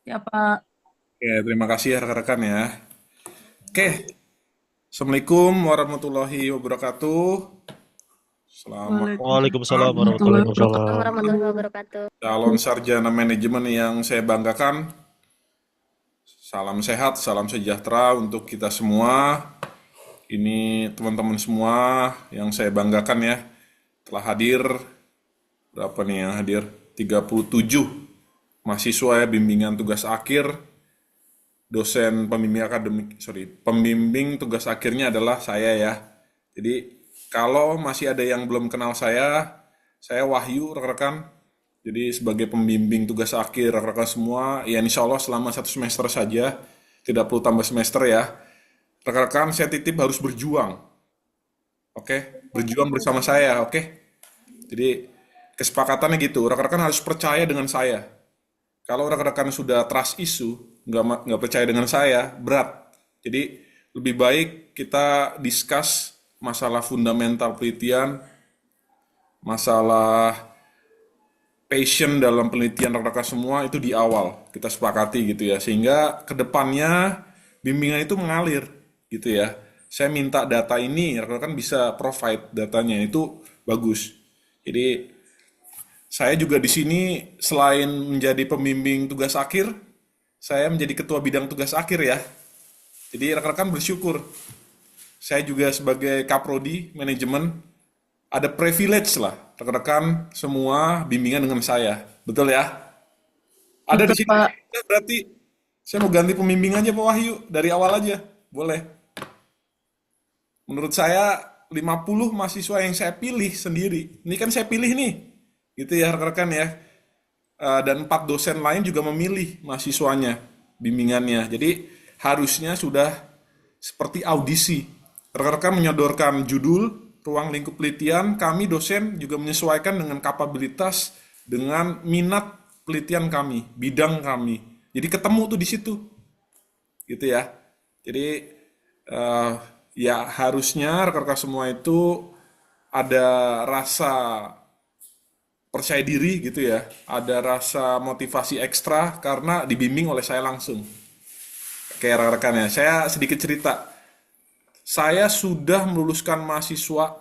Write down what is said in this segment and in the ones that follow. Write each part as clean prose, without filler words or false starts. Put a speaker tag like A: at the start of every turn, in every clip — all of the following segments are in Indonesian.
A: Ya, Pak.
B: Oke, terima kasih ya rekan-rekan ya. Oke, Assalamualaikum warahmatullahi wabarakatuh. Selamat
C: Waalaikumsalam
A: Waalaikumsalam
C: warahmatullahi
A: warahmatullahi
C: wabarakatuh.
D: Warahmatullahi
A: wabarakatuh.
D: wabarakatuh.
B: calon sarjana manajemen yang saya banggakan. Salam sehat, salam sejahtera untuk kita semua. Ini teman-teman semua yang saya banggakan ya. Telah hadir, berapa nih yang hadir? 37 mahasiswa ya, bimbingan tugas akhir. Dosen pembimbing akademik, pembimbing tugas akhirnya adalah saya ya. Jadi kalau masih ada yang belum kenal saya Wahyu rekan-rekan. Jadi sebagai pembimbing tugas akhir rekan-rekan semua, ya insya Allah selama 1 semester saja, tidak perlu tambah semester ya. Rekan-rekan saya titip harus berjuang, oke? Berjuang bersama saya, oke? Jadi kesepakatannya gitu, rekan-rekan harus percaya dengan saya. Kalau rekan-rekan sudah trust issue, nggak percaya dengan saya, berat. Jadi lebih baik kita discuss masalah fundamental penelitian, masalah passion dalam penelitian rekan-rekan semua itu di awal kita sepakati gitu ya, sehingga kedepannya bimbingan itu mengalir gitu ya. Saya minta data ini, rekan-rekan bisa provide datanya, itu bagus. Jadi saya juga di sini selain menjadi pembimbing tugas akhir, saya menjadi ketua bidang tugas akhir ya. Jadi rekan-rekan bersyukur. Saya juga sebagai kaprodi manajemen ada privilege lah rekan-rekan semua bimbingan dengan saya. Betul ya? Ada di
A: Betul,
B: sini.
A: Pak.
B: Ya, berarti saya mau ganti pembimbing aja Pak Wahyu dari awal aja. Boleh. Menurut saya 50 mahasiswa yang saya pilih sendiri. Ini kan saya pilih nih. Gitu ya rekan-rekan ya. Dan 4 dosen lain juga memilih mahasiswanya, bimbingannya. Jadi harusnya sudah seperti audisi. Rekan-rekan menyodorkan judul, ruang lingkup penelitian, kami dosen juga menyesuaikan dengan kapabilitas, dengan minat penelitian kami, bidang kami. Jadi ketemu tuh di situ, gitu ya. Jadi eh, ya harusnya rekan-rekan semua itu ada rasa percaya diri gitu ya, ada rasa motivasi ekstra karena dibimbing oleh saya langsung. Kayak rekan-rekan ya, saya sedikit cerita. Saya sudah meluluskan mahasiswa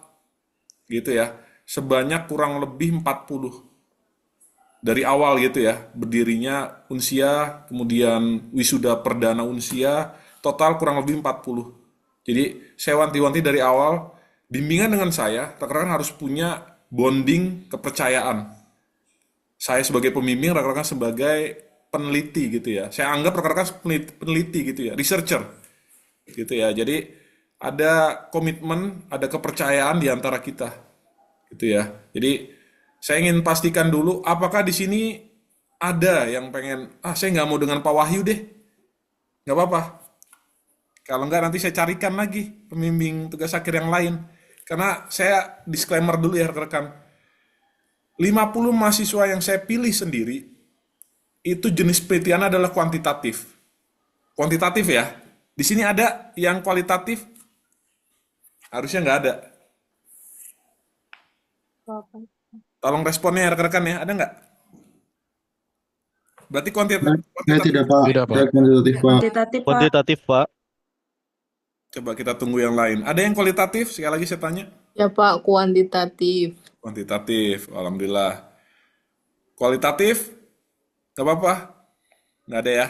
B: gitu ya, sebanyak kurang lebih 40 dari awal gitu ya, berdirinya Unsia, kemudian wisuda perdana Unsia, total kurang lebih 40. Jadi saya wanti-wanti dari awal, bimbingan dengan saya, rekan-rekan harus punya bonding kepercayaan. Saya sebagai pembimbing, rekan-rekan sebagai peneliti gitu ya. Saya anggap rekan-rekan peneliti gitu ya, researcher gitu ya. Jadi ada komitmen, ada kepercayaan di antara kita gitu ya. Jadi saya ingin pastikan dulu apakah di sini ada yang pengen, saya nggak mau dengan Pak Wahyu deh, nggak apa-apa. Kalau nggak nanti saya carikan lagi pembimbing tugas akhir yang lain. Karena saya disclaimer dulu ya rekan-rekan. 50 mahasiswa yang saya pilih sendiri itu jenis penelitian adalah kuantitatif. Kuantitatif ya. Di sini ada yang kualitatif, harusnya nggak ada. Tolong responnya ya rekan-rekan ya, ada nggak? Berarti
E: Saya
B: kuantitatif.
E: tidak, Pak.
C: Tidak, Pak.
E: Saya kuantitatif, Pak.
A: Kuantitatif, Pak.
C: Kuantitatif, Pak.
B: Coba kita tunggu yang lain. Ada yang kualitatif? Sekali lagi saya tanya.
F: Ya Pak, kuantitatif.
B: Kuantitatif, alhamdulillah. Kualitatif? Nggak apa-apa? Nggak ada ya?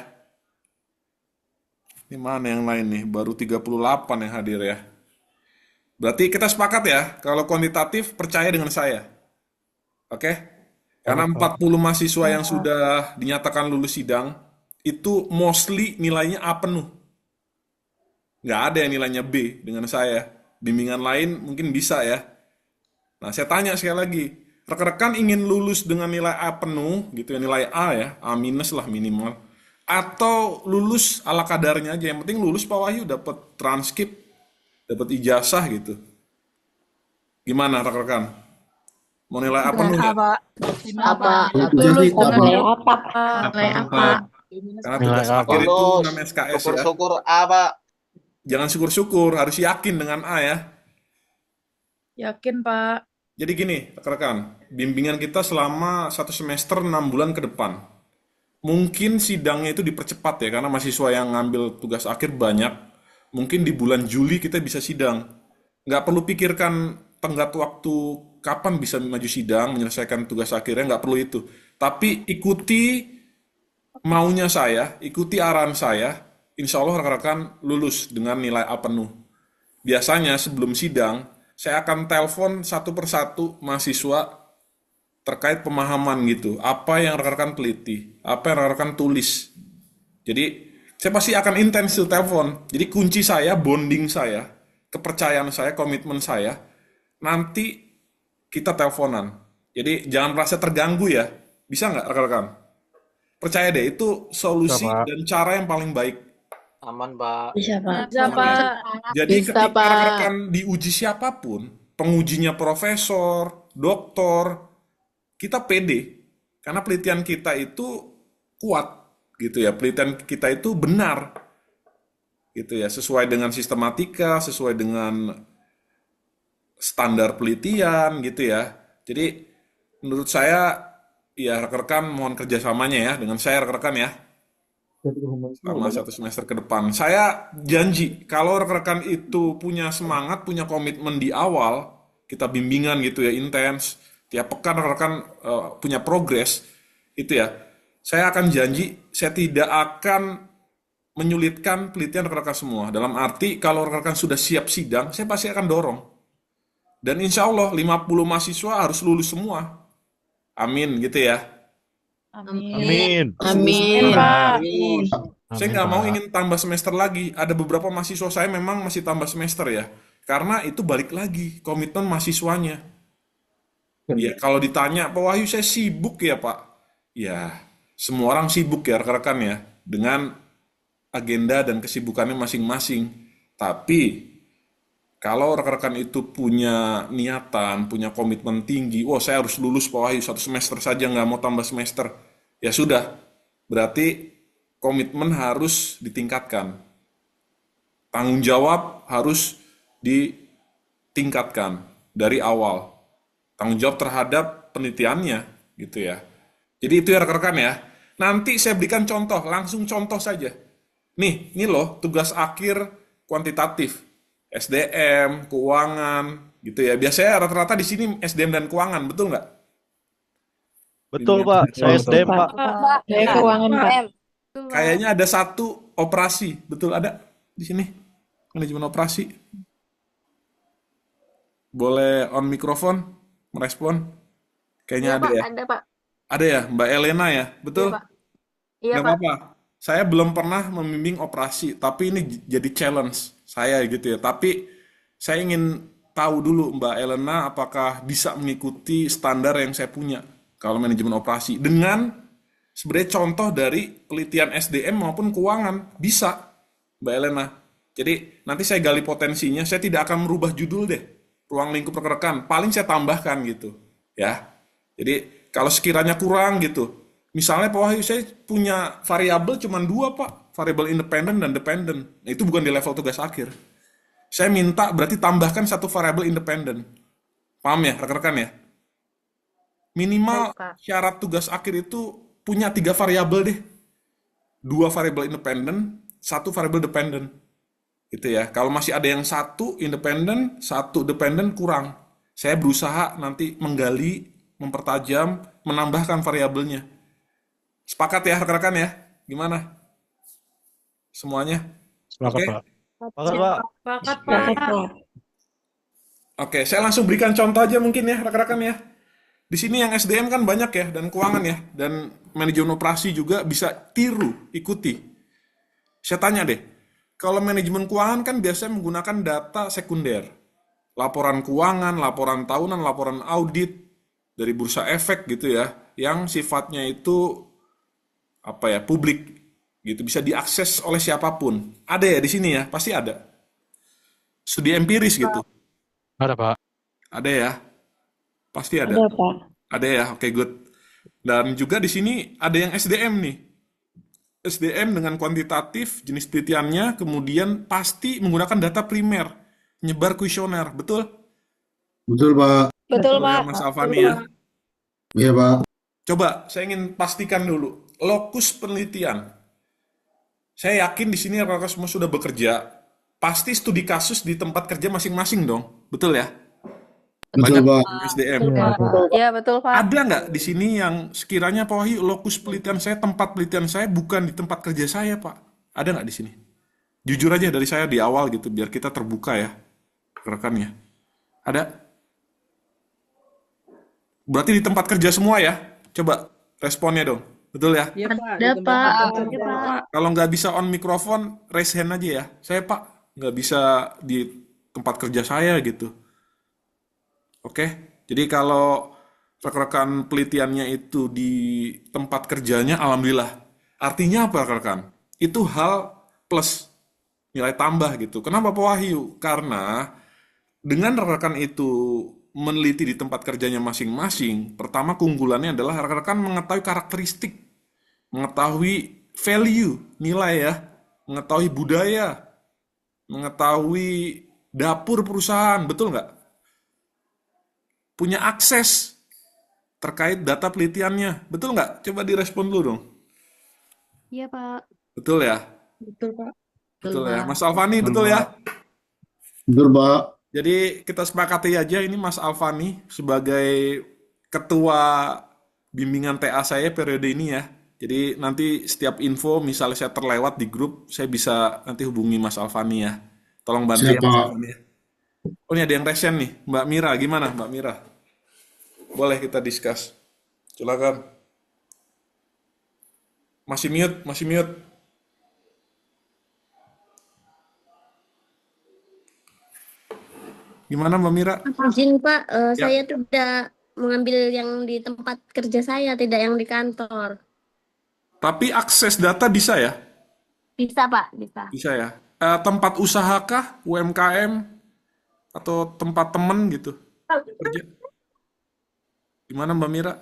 B: Ini mana yang lain nih? Baru 38 yang hadir ya. Berarti kita sepakat ya, kalau kuantitatif percaya dengan saya. Oke? Karena
C: Oke, Pak.
B: 40 mahasiswa yang sudah dinyatakan lulus sidang, itu mostly nilainya A penuh. Nggak ada yang nilainya B dengan saya. Bimbingan lain mungkin bisa ya. Nah, saya tanya sekali lagi, rekan-rekan ingin lulus dengan nilai A penuh, gitu ya, nilai A ya, A minus lah minimal, atau lulus ala kadarnya aja, yang penting lulus Pak Wahyu, dapat transkrip, dapat ijazah gitu. Gimana rekan-rekan? Mau nilai A
A: Nilai
B: penuh
A: A,
B: nggak?
A: Pak.
F: Apa?
E: Kualitasnya
A: Lulus
E: apa,
A: dengan
E: Pak?
A: apa, Pak?
F: Nilai apa?
B: Karena
C: Nilai
B: tugas
C: A,
B: akhir
C: Pak.
B: itu
G: Lulus,
B: namanya SKS ya.
G: syukur-syukur apa?
B: Jangan syukur-syukur, harus yakin dengan A ya.
A: Yakin, Pak.
B: Jadi gini, rekan-rekan, bimbingan kita selama 1 semester 6 bulan ke depan. mungkin sidangnya itu dipercepat ya, karena mahasiswa yang ngambil tugas akhir banyak. Mungkin di bulan Juli kita bisa sidang. Nggak perlu pikirkan tenggat waktu kapan bisa maju sidang, menyelesaikan tugas akhirnya, nggak perlu itu. Tapi ikuti maunya saya, ikuti arahan saya, insya Allah rekan-rekan lulus dengan nilai A penuh. Biasanya sebelum sidang, saya akan telepon satu persatu mahasiswa terkait pemahaman gitu. Apa yang rekan-rekan teliti, apa yang rekan-rekan tulis. Jadi, saya pasti akan intens tuh telepon. Jadi kunci saya, bonding saya, kepercayaan saya, komitmen saya, nanti kita teleponan. Jadi jangan merasa terganggu ya. Bisa nggak rekan-rekan? Percaya deh, itu
C: Bisa,
B: solusi
C: Pak.
B: dan cara yang paling baik.
D: Aman, Pak.
F: Bisa, Pak.
A: Bisa,
B: Aman ya?
A: Pak.
B: Jadi
F: Bisa,
B: ketika
F: Pak.
B: rekan-rekan diuji siapapun, pengujinya profesor, doktor, kita pede. Karena penelitian kita itu kuat gitu ya. Penelitian kita itu benar gitu ya, sesuai dengan sistematika, sesuai dengan standar penelitian gitu ya. Jadi menurut saya ya rekan-rekan mohon kerjasamanya ya dengan saya rekan-rekan ya selama satu semester ke depan. Saya janji kalau rekan-rekan itu punya semangat, punya komitmen di awal, kita bimbingan gitu ya intens, tiap pekan rekan-rekan punya progres itu ya. Saya akan janji saya tidak akan menyulitkan penelitian rekan-rekan semua. Dalam arti kalau rekan-rekan sudah siap sidang, saya pasti akan dorong. Dan insya Allah 50 mahasiswa harus lulus semua. Amin gitu ya.
A: Amin.
C: Amin.
F: Amin.
A: Pak.
B: Saya
C: Amin,
B: nggak mau
C: Pak.
B: ingin tambah semester lagi. Ada beberapa mahasiswa saya memang masih tambah semester ya. Karena itu balik lagi komitmen mahasiswanya. Ya, kalau ditanya, Pak Wahyu saya sibuk ya Pak. Ya, semua orang sibuk ya rekan-rekan ya. Dengan agenda dan kesibukannya masing-masing. Tapi kalau rekan-rekan itu punya niatan, punya komitmen tinggi, wah saya harus lulus Pak Wahyu satu semester saja nggak mau tambah semester. Ya sudah, berarti komitmen harus ditingkatkan. Tanggung jawab harus ditingkatkan dari awal. Tanggung jawab terhadap penelitiannya, gitu ya. Jadi itu ya rekan-rekan ya. Nanti saya berikan contoh, langsung contoh saja. Nih, ini loh tugas akhir kuantitatif. SDM, keuangan, gitu ya. Biasanya rata-rata di sini SDM dan keuangan, betul nggak?
C: Betul,
B: Ini.
C: Pak. Saya
F: Betul,
C: SDM,
F: Pak.
C: Pak.
A: Pak.
F: Saya keuangan, Pak.
A: Betul, Pak.
B: Kayaknya ada satu operasi, betul ada di sini? Manajemen operasi. Boleh on mikrofon, merespon? Kayaknya
E: Iya
B: ada
E: Pak,
B: ya.
E: ada Pak.
B: Ada ya, Mbak Elena ya,
E: Iya
B: betul?
E: Pak. Iya
B: Nggak
E: Pak.
B: apa-apa. Saya belum pernah membimbing operasi, tapi ini jadi challenge saya gitu ya. Tapi saya ingin tahu dulu Mbak Elena apakah bisa mengikuti standar yang saya punya kalau manajemen operasi dengan sebenarnya contoh dari penelitian SDM maupun keuangan bisa Mbak Elena. Jadi nanti saya gali potensinya, saya tidak akan merubah judul deh. Ruang lingkup rekan-rekan, paling saya tambahkan gitu. Ya. Jadi kalau sekiranya kurang gitu. Misalnya Pak Wahyu saya punya variabel cuma dua Pak, variabel independen dan dependen. Nah, itu bukan di level tugas akhir. Saya minta berarti tambahkan satu variabel independen. Paham ya rekan-rekan ya? Minimal
E: Baik Pak.
B: syarat tugas akhir itu punya 3 variabel deh. 2 variabel independen, 1 variabel dependen. Gitu ya. Kalau masih ada yang 1 independen, 1 dependen kurang. Saya berusaha nanti menggali, mempertajam, menambahkan variabelnya. Sepakat ya rekan-rekan ya? Gimana? Semuanya?
C: Sepakat,
B: Oke?
C: Pak. Sepakat, Pak.
A: Sepakat,
F: Sepakat,
A: Pak.
F: Pak.
B: Oke, saya langsung berikan contoh aja mungkin ya rekan-rekan ya. Di sini yang SDM kan banyak ya, dan keuangan ya, dan manajemen operasi juga bisa tiru, ikuti. Saya tanya deh, kalau manajemen keuangan kan biasanya menggunakan data sekunder. Laporan keuangan, laporan tahunan, laporan audit dari bursa efek gitu ya, yang sifatnya itu apa ya, publik gitu, bisa diakses oleh siapapun. Ada ya di sini ya, pasti ada. Studi empiris gitu.
C: Ada, Pak.
B: Ada ya, pasti ada.
F: Ada, Pak.
B: Ada ya, oke good. Dan juga di sini ada yang SDM nih. SDM dengan kuantitatif, jenis penelitiannya, kemudian pasti menggunakan data primer, nyebar kuesioner, betul?
G: Betul, Pak.
F: Betul,
B: Betul ya,
F: Pak.
B: Mas Alfani ya.
G: Iya, Pak.
B: Coba, saya ingin pastikan dulu. lokus penelitian. Saya yakin di sini rekan-rekan semua sudah bekerja. Pasti studi kasus di tempat kerja masing-masing dong. Betul ya?
G: Betul, Pak.
B: SDM.
E: Iya, betul, Pak.
B: Ada nggak di sini yang sekiranya Pak Wahyu lokus penelitian saya, tempat penelitian saya bukan di tempat kerja saya, Pak? Ada nggak di sini? Jujur aja dari saya di awal gitu, biar kita terbuka ya, rekannya. Ada? Berarti di tempat kerja semua ya? Coba responnya dong. Betul ya?
F: Ada, Pak.
B: Kalau nggak bisa on mikrofon, raise hand aja ya. Saya Pak, nggak bisa di tempat kerja saya gitu. Oke? Jadi kalau rekan-rekan penelitiannya itu di tempat kerjanya, alhamdulillah. Artinya apa rekan-rekan? Itu hal plus, nilai tambah gitu. Kenapa Pak Wahyu? Karena dengan rekan-rekan itu meneliti di tempat kerjanya masing-masing, pertama keunggulannya adalah rekan-rekan mengetahui karakteristik, mengetahui value, nilai ya, mengetahui budaya, mengetahui dapur perusahaan, betul nggak? Punya akses terkait data penelitiannya, betul nggak? Coba direspon dulu dong.
A: Iya, Pak.
B: Betul ya?
F: Betul,
B: Betul ya?
F: Pak.
B: Mas Alfani, betul ya?
G: Betul, Pak.
B: Jadi kita sepakati aja ini Mas Alfani sebagai ketua bimbingan TA saya periode ini ya. Jadi nanti setiap info misalnya saya terlewat di grup, saya bisa nanti hubungi Mas Alfani ya. Tolong bantu ya
G: Siap,
B: Mas
G: Pak.
B: Alfani ya. Oh ini ada yang resen nih, Mbak Mira. Gimana Mbak Mira? Boleh kita discuss. Silakan. Masih mute, masih mute. Gimana Mbak Mira?
D: Izin Pak,
B: Ya.
D: saya tuh udah mengambil yang di tempat kerja saya, tidak yang di kantor.
B: Tapi akses data bisa ya?
D: Bisa Pak, bisa.
B: Bisa ya. Tempat usaha kah? UMKM? Atau tempat temen gitu? Kerja? Gimana Mbak Mira?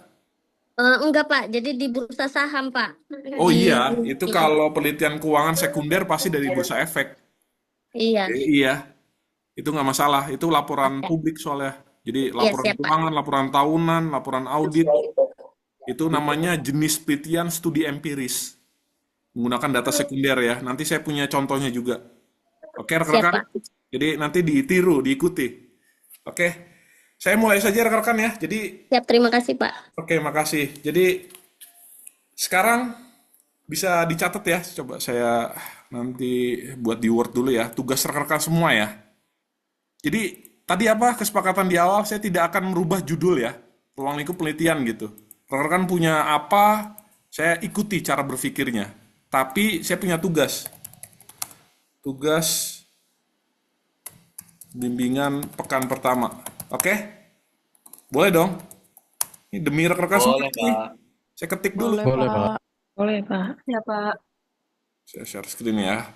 D: Enggak Pak, jadi di bursa saham Pak.
B: Oh
D: Di-
B: iya, itu kalau penelitian keuangan sekunder pasti dari bursa efek.
D: Iya,
B: Iya, itu nggak masalah. Itu laporan publik soalnya. Jadi laporan
D: siap, Pak.
B: keuangan, laporan tahunan, laporan audit. Itu namanya jenis penelitian studi empiris. Menggunakan data sekunder ya. Nanti saya punya contohnya juga. Oke,
D: Siap
B: rekan-rekan?
D: Pak.
B: Jadi nanti ditiru, diikuti. Oke, saya mulai saja rekan-rekan ya. Jadi,
D: Siap, terima kasih Pak.
B: oke, makasih. Jadi, sekarang bisa dicatat ya. Coba saya nanti buat di Word dulu ya. Tugas rekan-rekan semua ya. Jadi, tadi apa kesepakatan di awal? Saya tidak akan merubah judul ya. Ruang lingkup penelitian gitu. Rekan-rekan punya apa, saya ikuti cara berpikirnya. Tapi saya punya tugas. Tugas bimbingan pekan pertama. Oke? Boleh dong? Ini demi rekan-rekan semua nih. Saya ketik dulu.
C: Boleh, Pak.
F: Boleh, Pak.
E: Ya, Pak.
B: Saya share screen ya.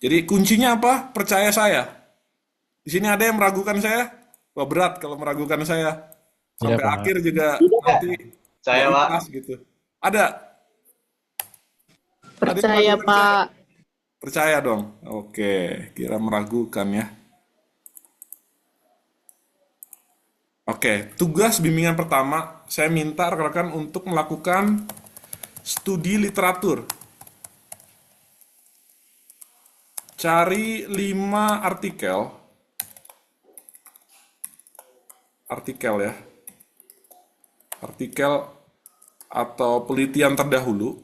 B: Jadi kuncinya apa? Percaya saya. Di sini ada yang meragukan saya? Wah berat kalau meragukan saya. Sampai
C: Iya, Pak.
B: akhir juga nanti
H: Saya,
B: nggak
H: Pak.
B: ikhlas gitu. Ada? Ada yang
F: Percaya,
B: meragukan saya?
F: Pak.
B: Percaya dong. Oke, kira meragukan ya. Oke, tugas bimbingan pertama, saya minta rekan-rekan untuk melakukan studi literatur. Cari 5 artikel ya. Artikel atau penelitian terdahulu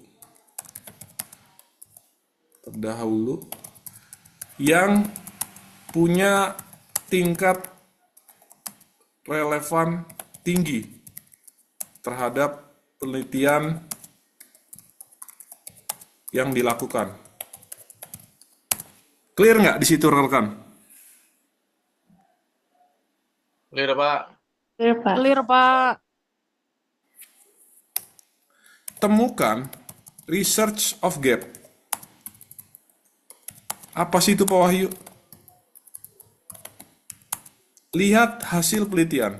B: yang punya tingkat relevan tinggi terhadap penelitian yang dilakukan. Clear nggak di situ rekan?
H: Clear, Pak.
F: Clear, Pak.
A: Clear, Pak.
B: Temukan research of gap. Apa sih itu Pak Wahyu? Lihat hasil penelitian.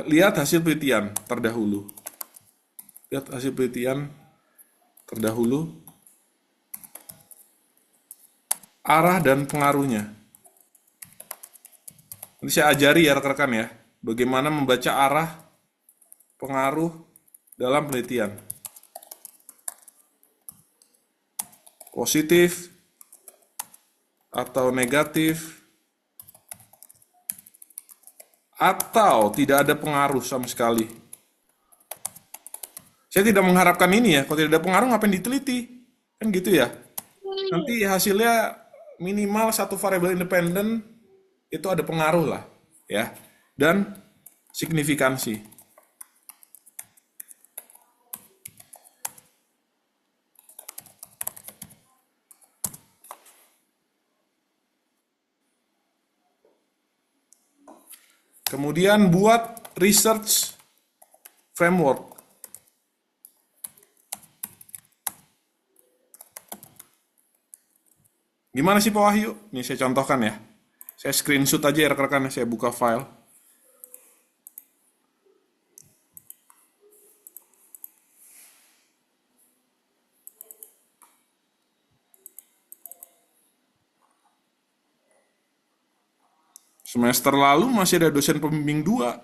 B: Lihat hasil penelitian terdahulu. Lihat hasil penelitian terdahulu. Arah dan pengaruhnya. Nanti saya ajari ya rekan-rekan ya. Bagaimana membaca arah pengaruh dalam penelitian. Positif atau negatif atau tidak ada pengaruh sama sekali. Saya tidak mengharapkan ini ya, kalau tidak ada pengaruh ngapain diteliti? Kan gitu ya. Nanti hasilnya minimal satu variabel independen itu ada pengaruh lah ya. Dan signifikansi. Kemudian buat research framework. Gimana sih Pak Wahyu? Ini saya contohkan ya. Saya screenshot aja ya rekan-rekan, saya buka file. Semester lalu masih ada dosen pembimbing 2.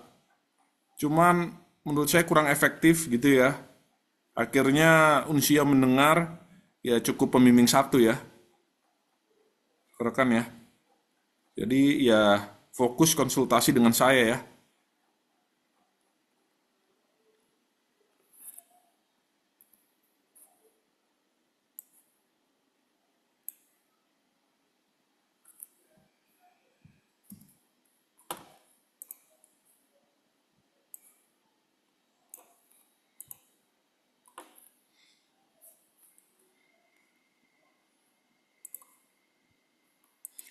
B: Cuman menurut saya kurang efektif gitu ya. Akhirnya Unsia mendengar ya cukup pembimbing 1 ya. Rekan ya. Jadi ya fokus konsultasi dengan saya ya.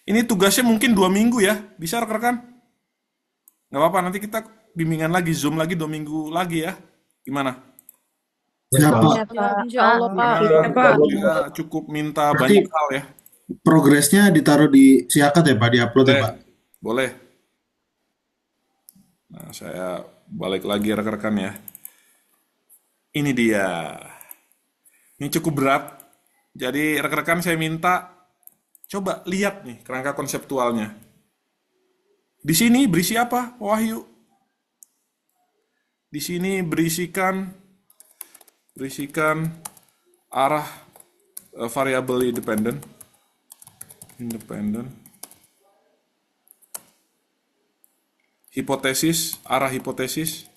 B: Ini tugasnya mungkin 2 minggu ya. Bisa rekan-rekan? Nggak apa-apa, nanti kita bimbingan lagi, Zoom lagi 2 minggu lagi ya. Gimana?
G: Siapa?
F: Insya Allah, Pak.
G: Ya, Pak.
B: Ya, cukup minta
G: Berarti-
B: banyak hal ya.
G: Progresnya ditaruh di Siakat ya Pak, di-upload ya
B: Boleh.
G: Pak.
B: Boleh. Nah, saya balik lagi rekan-rekan ya. Ini dia. Ini cukup berat. Jadi rekan-rekan saya minta coba lihat nih kerangka konseptualnya. Di sini berisi apa, Wahyu? Di sini berisikan arah variabel independen. Hipotesis, arah hipotesis.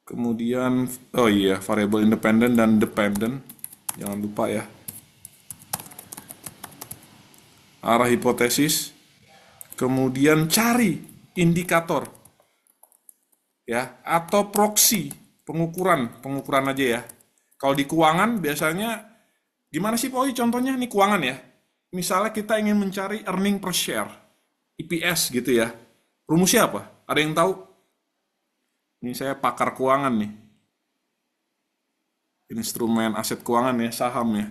B: Kemudian, oh iya, variabel independen dan dependent. Jangan lupa ya. Arah hipotesis. Kemudian cari indikator. Ya, atau proksi, pengukuran aja ya. Kalau di keuangan biasanya, gimana sih Pak Oi contohnya? Ini keuangan ya. Misalnya kita ingin mencari earning per share, EPS gitu ya. Rumusnya apa? Ada yang tahu? Ini saya pakar keuangan nih. Instrumen aset keuangan ya, saham ya.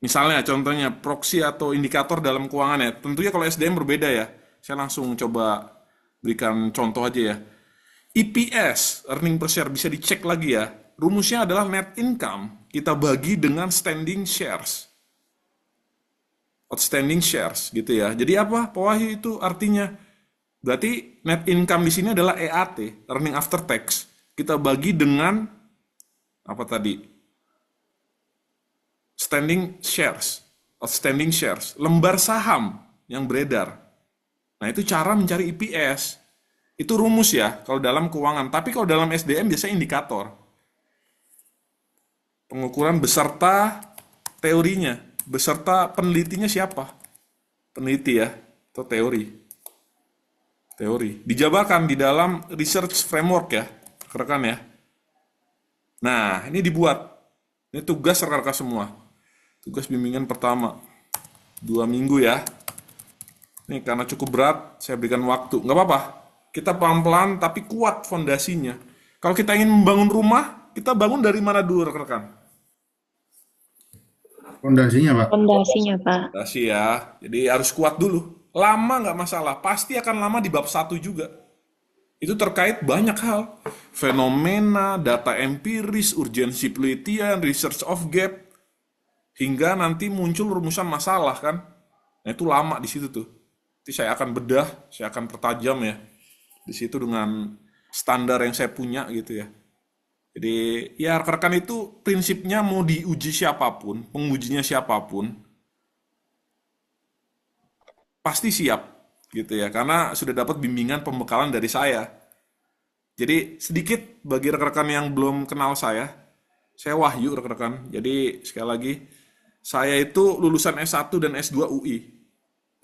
B: Misalnya contohnya proksi atau indikator dalam keuangan ya. Tentunya kalau SDM berbeda ya. Saya langsung coba berikan contoh aja ya. EPS, earning per share, bisa dicek lagi ya. Rumusnya adalah net income kita bagi dengan standing shares. Outstanding shares gitu ya. Jadi apa? Pak Wahyu itu artinya berarti net income di sini adalah EAT, earning after tax. Kita bagi dengan apa tadi? Standing shares, outstanding shares, lembar saham yang beredar. Nah, itu cara mencari EPS. Itu rumus ya kalau dalam keuangan. Tapi kalau dalam SDM biasanya indikator. Pengukuran beserta teorinya, beserta penelitinya siapa? Peneliti ya, atau teori. Dijabarkan di dalam research framework ya, rekan-rekan ya. Nah, ini dibuat. Ini tugas rekan-rekan semua. Tugas bimbingan pertama. 2 minggu ya. Ini karena cukup berat, saya berikan waktu. Nggak apa-apa. Kita pelan-pelan tapi kuat fondasinya. Kalau kita ingin membangun rumah, kita bangun dari mana dulu rekan-rekan?
G: Fondasinya Pak.
F: Fondasinya, Pak.
B: Fondasi ya. Jadi harus kuat dulu. Lama nggak masalah, pasti akan lama di bab 1 juga. Itu terkait banyak hal. Fenomena, data empiris, urgensi penelitian, research of gap, hingga nanti muncul rumusan masalah kan. Nah itu lama di situ tuh. Nanti saya akan bedah, saya akan pertajam ya di situ dengan standar yang saya punya gitu ya. Jadi ya rekan-rekan itu prinsipnya mau diuji siapapun, pengujinya siapapun, pasti siap gitu ya, karena sudah dapat bimbingan pembekalan dari saya. Jadi sedikit bagi rekan-rekan yang belum kenal saya Wahyu rekan-rekan. Jadi sekali lagi, saya itu lulusan S1 dan S2 UI.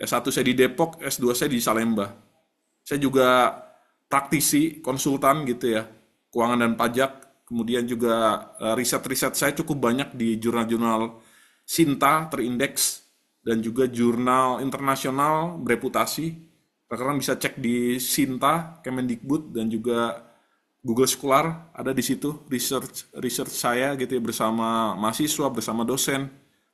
B: S1 saya di Depok, S2 saya di Salemba. Saya juga praktisi, konsultan gitu ya, keuangan dan pajak. Kemudian juga riset-riset saya cukup banyak di jurnal-jurnal Sinta terindeks dan juga jurnal internasional bereputasi. Rekan-rekan bisa cek di Sinta, Kemendikbud dan juga Google Scholar, ada di situ research saya gitu ya, bersama mahasiswa, bersama dosen.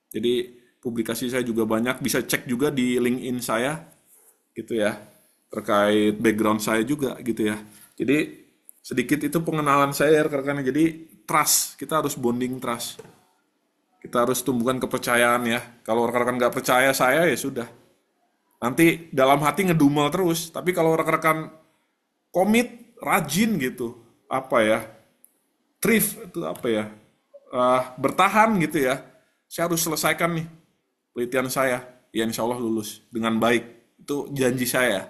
B: Jadi publikasi saya juga banyak, bisa cek juga di LinkedIn saya gitu ya, terkait background saya juga gitu ya. Jadi sedikit itu pengenalan saya rekan-rekan. Jadi trust, kita harus bonding trust. Kita harus tumbuhkan kepercayaan ya. Kalau rekan-rekan nggak percaya saya ya sudah. Nanti dalam hati ngedumel terus. Tapi kalau rekan-rekan komit, rajin gitu, apa ya, thrift itu apa ya, bertahan gitu ya, saya harus selesaikan nih penelitian saya, ya insya Allah lulus dengan baik, itu janji saya.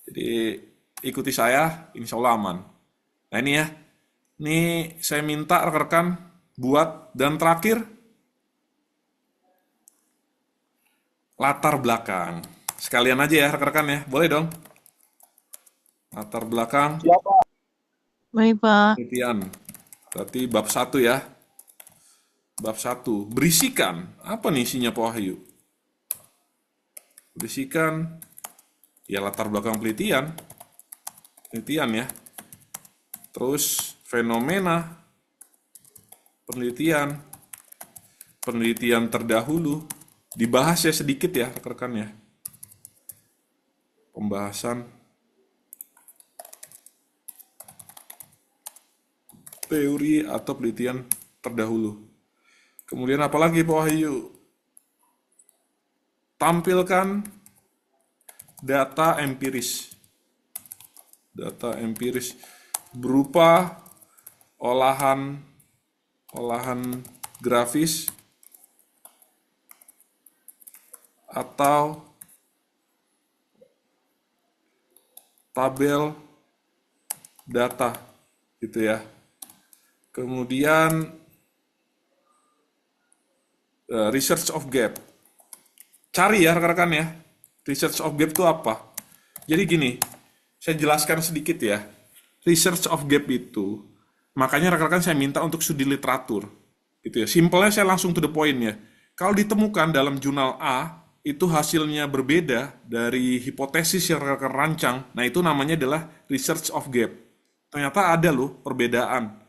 B: Jadi ikuti saya, insya Allah aman. Nah ini ya, ini saya minta rekan-rekan buat, dan terakhir, latar belakang. Sekalian aja ya rekan-rekan ya, boleh dong? Latar belakang
F: Baik, Pak.
B: penelitian. Berarti bab 1 ya. Bab 1. Berisikan. Apa nih isinya Pak Wahyu? Berisikan ya latar belakang penelitian. Penelitian ya. Terus fenomena penelitian. Penelitian terdahulu. Dibahas ya sedikit ya rekan-rekan ya. Pembahasan teori atau penelitian terdahulu. Kemudian apalagi Pak Wahyu? Tampilkan data empiris. Data empiris berupa olahan grafis atau tabel data gitu ya. Kemudian research of gap. Cari ya rekan-rekan ya. Research of gap itu apa? Jadi gini, saya jelaskan sedikit ya. Research of gap itu, makanya rekan-rekan saya minta untuk studi literatur. Gitu ya. Simpelnya saya langsung to the point ya. Kalau ditemukan dalam jurnal A, itu hasilnya berbeda dari hipotesis yang rekan-rekan rancang, nah itu namanya adalah research of gap. Ternyata ada loh perbedaan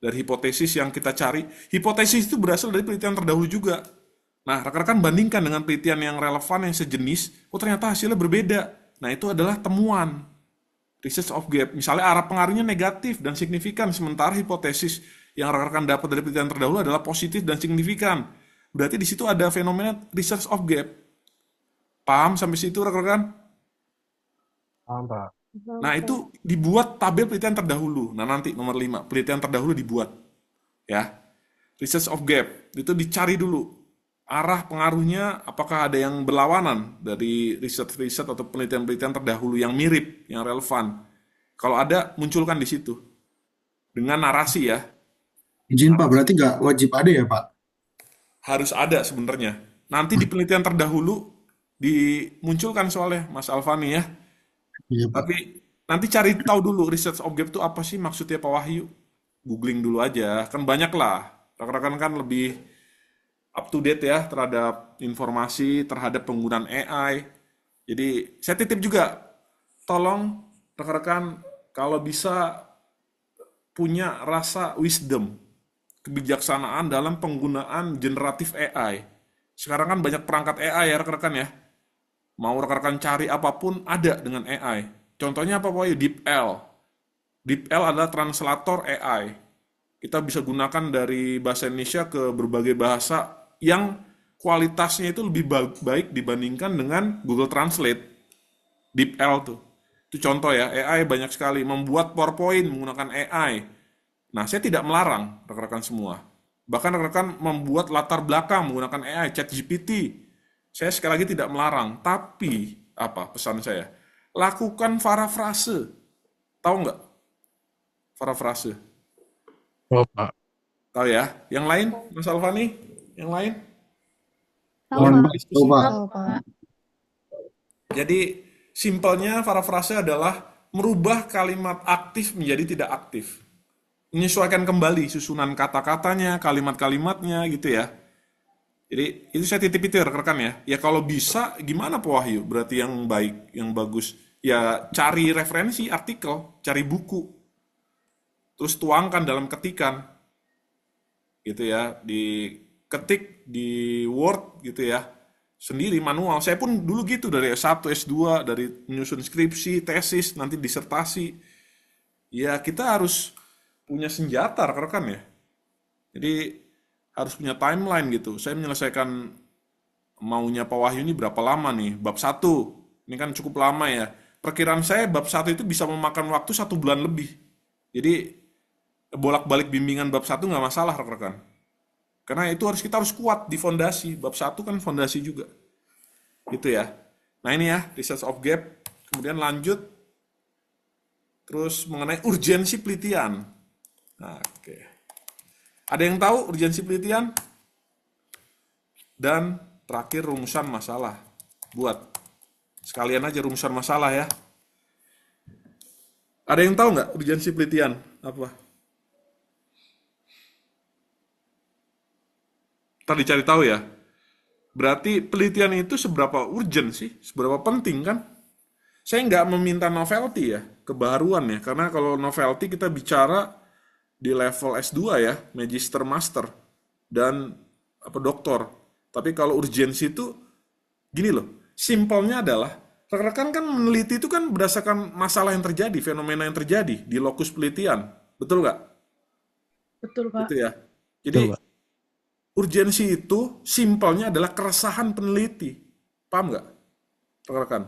B: dari hipotesis yang kita cari. Hipotesis itu berasal dari penelitian terdahulu juga. Nah, rekan-rekan bandingkan dengan penelitian yang relevan, yang sejenis, oh ternyata hasilnya berbeda. Nah, itu adalah temuan. Research of gap. Misalnya arah pengaruhnya negatif dan signifikan, sementara hipotesis yang rekan-rekan dapat dari penelitian terdahulu adalah positif dan signifikan. Berarti di situ ada fenomena research of gap. Paham sampai situ rekan-rekan?
C: Paham, Pak.
B: Nah, itu dibuat tabel penelitian terdahulu. Nah, nanti nomor 5, penelitian terdahulu dibuat. Ya. Research of gap, itu dicari dulu. Arah pengaruhnya, apakah ada yang berlawanan dari riset-riset atau penelitian-penelitian terdahulu yang mirip, yang relevan. Kalau ada, munculkan di situ. Dengan narasi ya.
G: Izin Pak, berarti nggak wajib ada ya Pak?
B: Harus ada sebenarnya. Nanti di penelitian terdahulu dimunculkan soalnya, Mas Alfani ya.
G: Iya Pak.
B: Tapi nanti cari tahu dulu research of gap itu apa sih maksudnya Pak Wahyu. Googling dulu aja, kan banyak lah. Rekan-rekan kan lebih up to date ya terhadap informasi, terhadap penggunaan AI. Jadi saya titip juga, tolong rekan-rekan kalau bisa punya rasa wisdom, kebijaksanaan dalam penggunaan generatif AI. Sekarang kan banyak perangkat AI ya rekan-rekan ya. Mau rekan-rekan cari apapun ada dengan AI. Contohnya apa Pak? DeepL. DeepL adalah translator AI. Kita bisa gunakan dari bahasa Indonesia ke berbagai bahasa yang kualitasnya itu lebih baik dibandingkan dengan Google Translate. DeepL tuh. Itu contoh ya, AI banyak sekali. Membuat PowerPoint menggunakan AI. Nah, saya tidak melarang rekan-rekan semua. Bahkan rekan-rekan membuat latar belakang menggunakan AI, ChatGPT. Saya sekali lagi tidak melarang. Tapi, apa pesan saya? Lakukan parafrase. Tahu nggak parafrase?
C: Oh, Pak.
B: Tahu ya? Yang lain, Mas Alfani? Yang lain?
A: Tahu,
G: Mohon
A: Pak.
G: Pak. Oh, Pak.
F: Oh, Pak.
B: Jadi, simpelnya parafrase adalah merubah kalimat aktif menjadi tidak aktif. Menyesuaikan kembali susunan kata-katanya, kalimat-kalimatnya gitu ya. Jadi itu saya titip itu ya rekan-rekan ya. Ya kalau bisa gimana Pak Wahyu? Berarti yang baik, yang bagus. Ya cari referensi artikel, cari buku. Terus tuangkan dalam ketikan. Gitu ya, diketik di Word gitu ya. Sendiri manual. Saya pun dulu gitu dari S1, S2, dari menyusun skripsi, tesis, nanti disertasi. Ya kita harus punya senjata rekan-rekan ya. Jadi harus punya timeline gitu. Saya menyelesaikan maunya Pak Wahyu ini berapa lama nih? Bab 1. Ini kan cukup lama ya. Perkiraan saya bab 1 itu bisa memakan waktu 1 bulan lebih. Jadi bolak-balik bimbingan bab 1 nggak masalah rekan-rekan. Karena itu kita harus kuat di fondasi. Bab 1 kan fondasi juga. Gitu ya. Nah ini ya, research of gap. Kemudian lanjut. Terus mengenai urgensi penelitian. Nah, oke. Ada yang tahu urgensi penelitian? Dan terakhir rumusan masalah. Buat sekalian aja rumusan masalah ya. Ada yang tahu nggak urgensi penelitian? Apa? Ntar dicari tahu ya. Berarti penelitian itu seberapa urgent sih? Seberapa penting kan? Saya nggak meminta novelty ya, kebaruan ya. Karena kalau novelty kita bicara di level S2 ya, magister, master, dan doktor. Tapi kalau urgensi itu, gini loh, simpelnya adalah, rekan-rekan kan meneliti itu kan berdasarkan masalah yang terjadi, fenomena yang terjadi di lokus penelitian. Betul nggak?
F: Betul, Pak.
B: Gitu ya. Jadi,
C: Betul, Pak.
B: urgensi itu simpelnya adalah keresahan peneliti. Paham nggak? Rekan-rekan.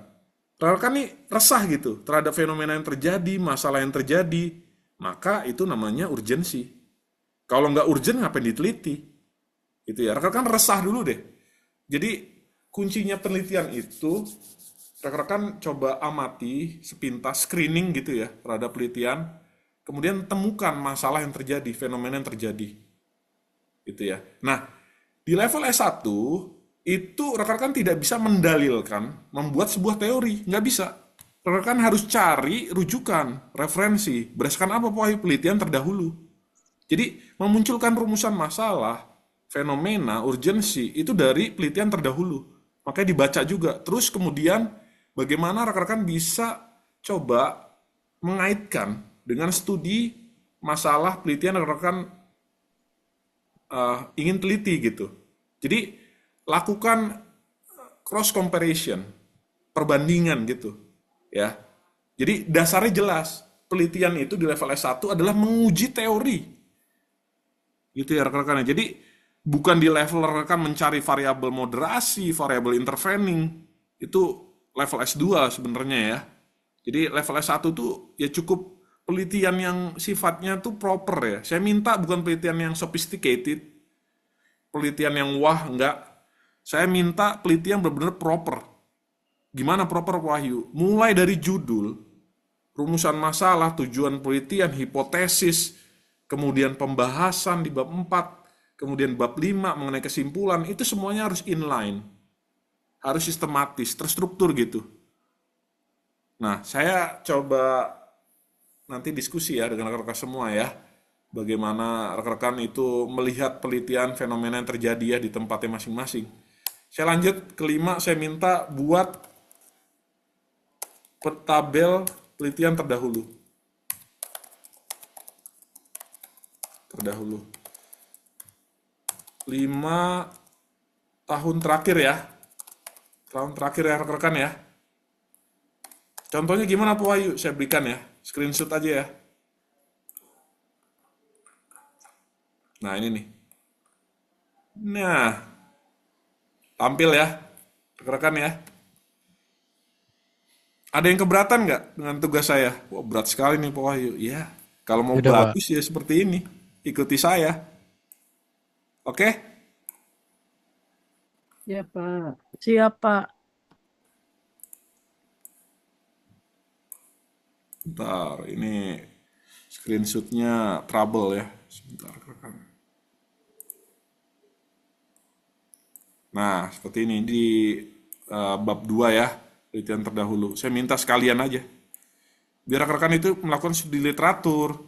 B: Rekan-rekan nih resah gitu terhadap fenomena yang terjadi, masalah yang terjadi. Maka itu namanya urgensi. Kalau nggak urgent, ngapain diteliti? Gitu ya. Rekan-rekan resah dulu deh. Jadi kuncinya penelitian itu, rekan-rekan coba amati sepintas, screening gitu ya terhadap penelitian. Kemudian temukan masalah yang terjadi, fenomena yang terjadi. Gitu ya. Nah, di level S1, itu rekan-rekan tidak bisa mendalilkan, membuat sebuah teori. Nggak bisa. Rekan harus cari rujukan, referensi, berdasarkan apa Pak Wahyu? Penelitian terdahulu. Jadi memunculkan rumusan masalah, fenomena, urgensi, itu dari penelitian terdahulu. Makanya dibaca juga. Terus kemudian bagaimana rekan-rekan bisa coba mengaitkan dengan studi masalah penelitian rekan-rekan ingin teliti gitu. Jadi lakukan cross comparison, perbandingan gitu. Ya. Jadi dasarnya jelas, penelitian itu di level S1 adalah menguji teori. Gitu ya rekan-rekan. Jadi bukan di level rekan mencari variabel moderasi, variabel intervening. Itu level S2 sebenarnya ya. Jadi level S1 tuh ya cukup penelitian yang sifatnya tuh proper ya. Saya minta bukan penelitian yang sophisticated, penelitian yang wah, enggak. Saya minta penelitian benar-benar proper. Gimana proper Wahyu? Mulai dari judul, rumusan masalah, tujuan penelitian, hipotesis, kemudian pembahasan di bab 4, kemudian bab 5 mengenai kesimpulan, itu semuanya harus inline. Harus sistematis, terstruktur gitu. Nah, saya coba nanti diskusi ya dengan rekan-rekan semua ya. Bagaimana rekan-rekan itu melihat penelitian fenomena yang terjadi ya di tempatnya masing-masing. Saya lanjut kelima, saya minta buat tabel penelitian terdahulu. Terdahulu. 5 tahun terakhir ya. Tahun terakhir ya rekan-rekan ya. Contohnya gimana Pak Wahyu? Saya berikan ya. Screenshot aja ya. Nah ini nih. Nah. Tampil ya. Rekan-rekan ya. Ada yang keberatan nggak dengan tugas saya? Wah, berat sekali nih Pak Wahyu. Ya, kalau mau
C: Udah, Pak.
B: bagus ya seperti ini. Ikuti saya. Oke?
F: Ya, Pak. Siap, Pak.
B: Bentar, ini screenshotnya trouble ya. Sebentar, rekan. Nah, seperti ini di bab 2 ya, penelitian terdahulu. Saya minta sekalian aja. Biar rekan-rekan itu melakukan studi literatur.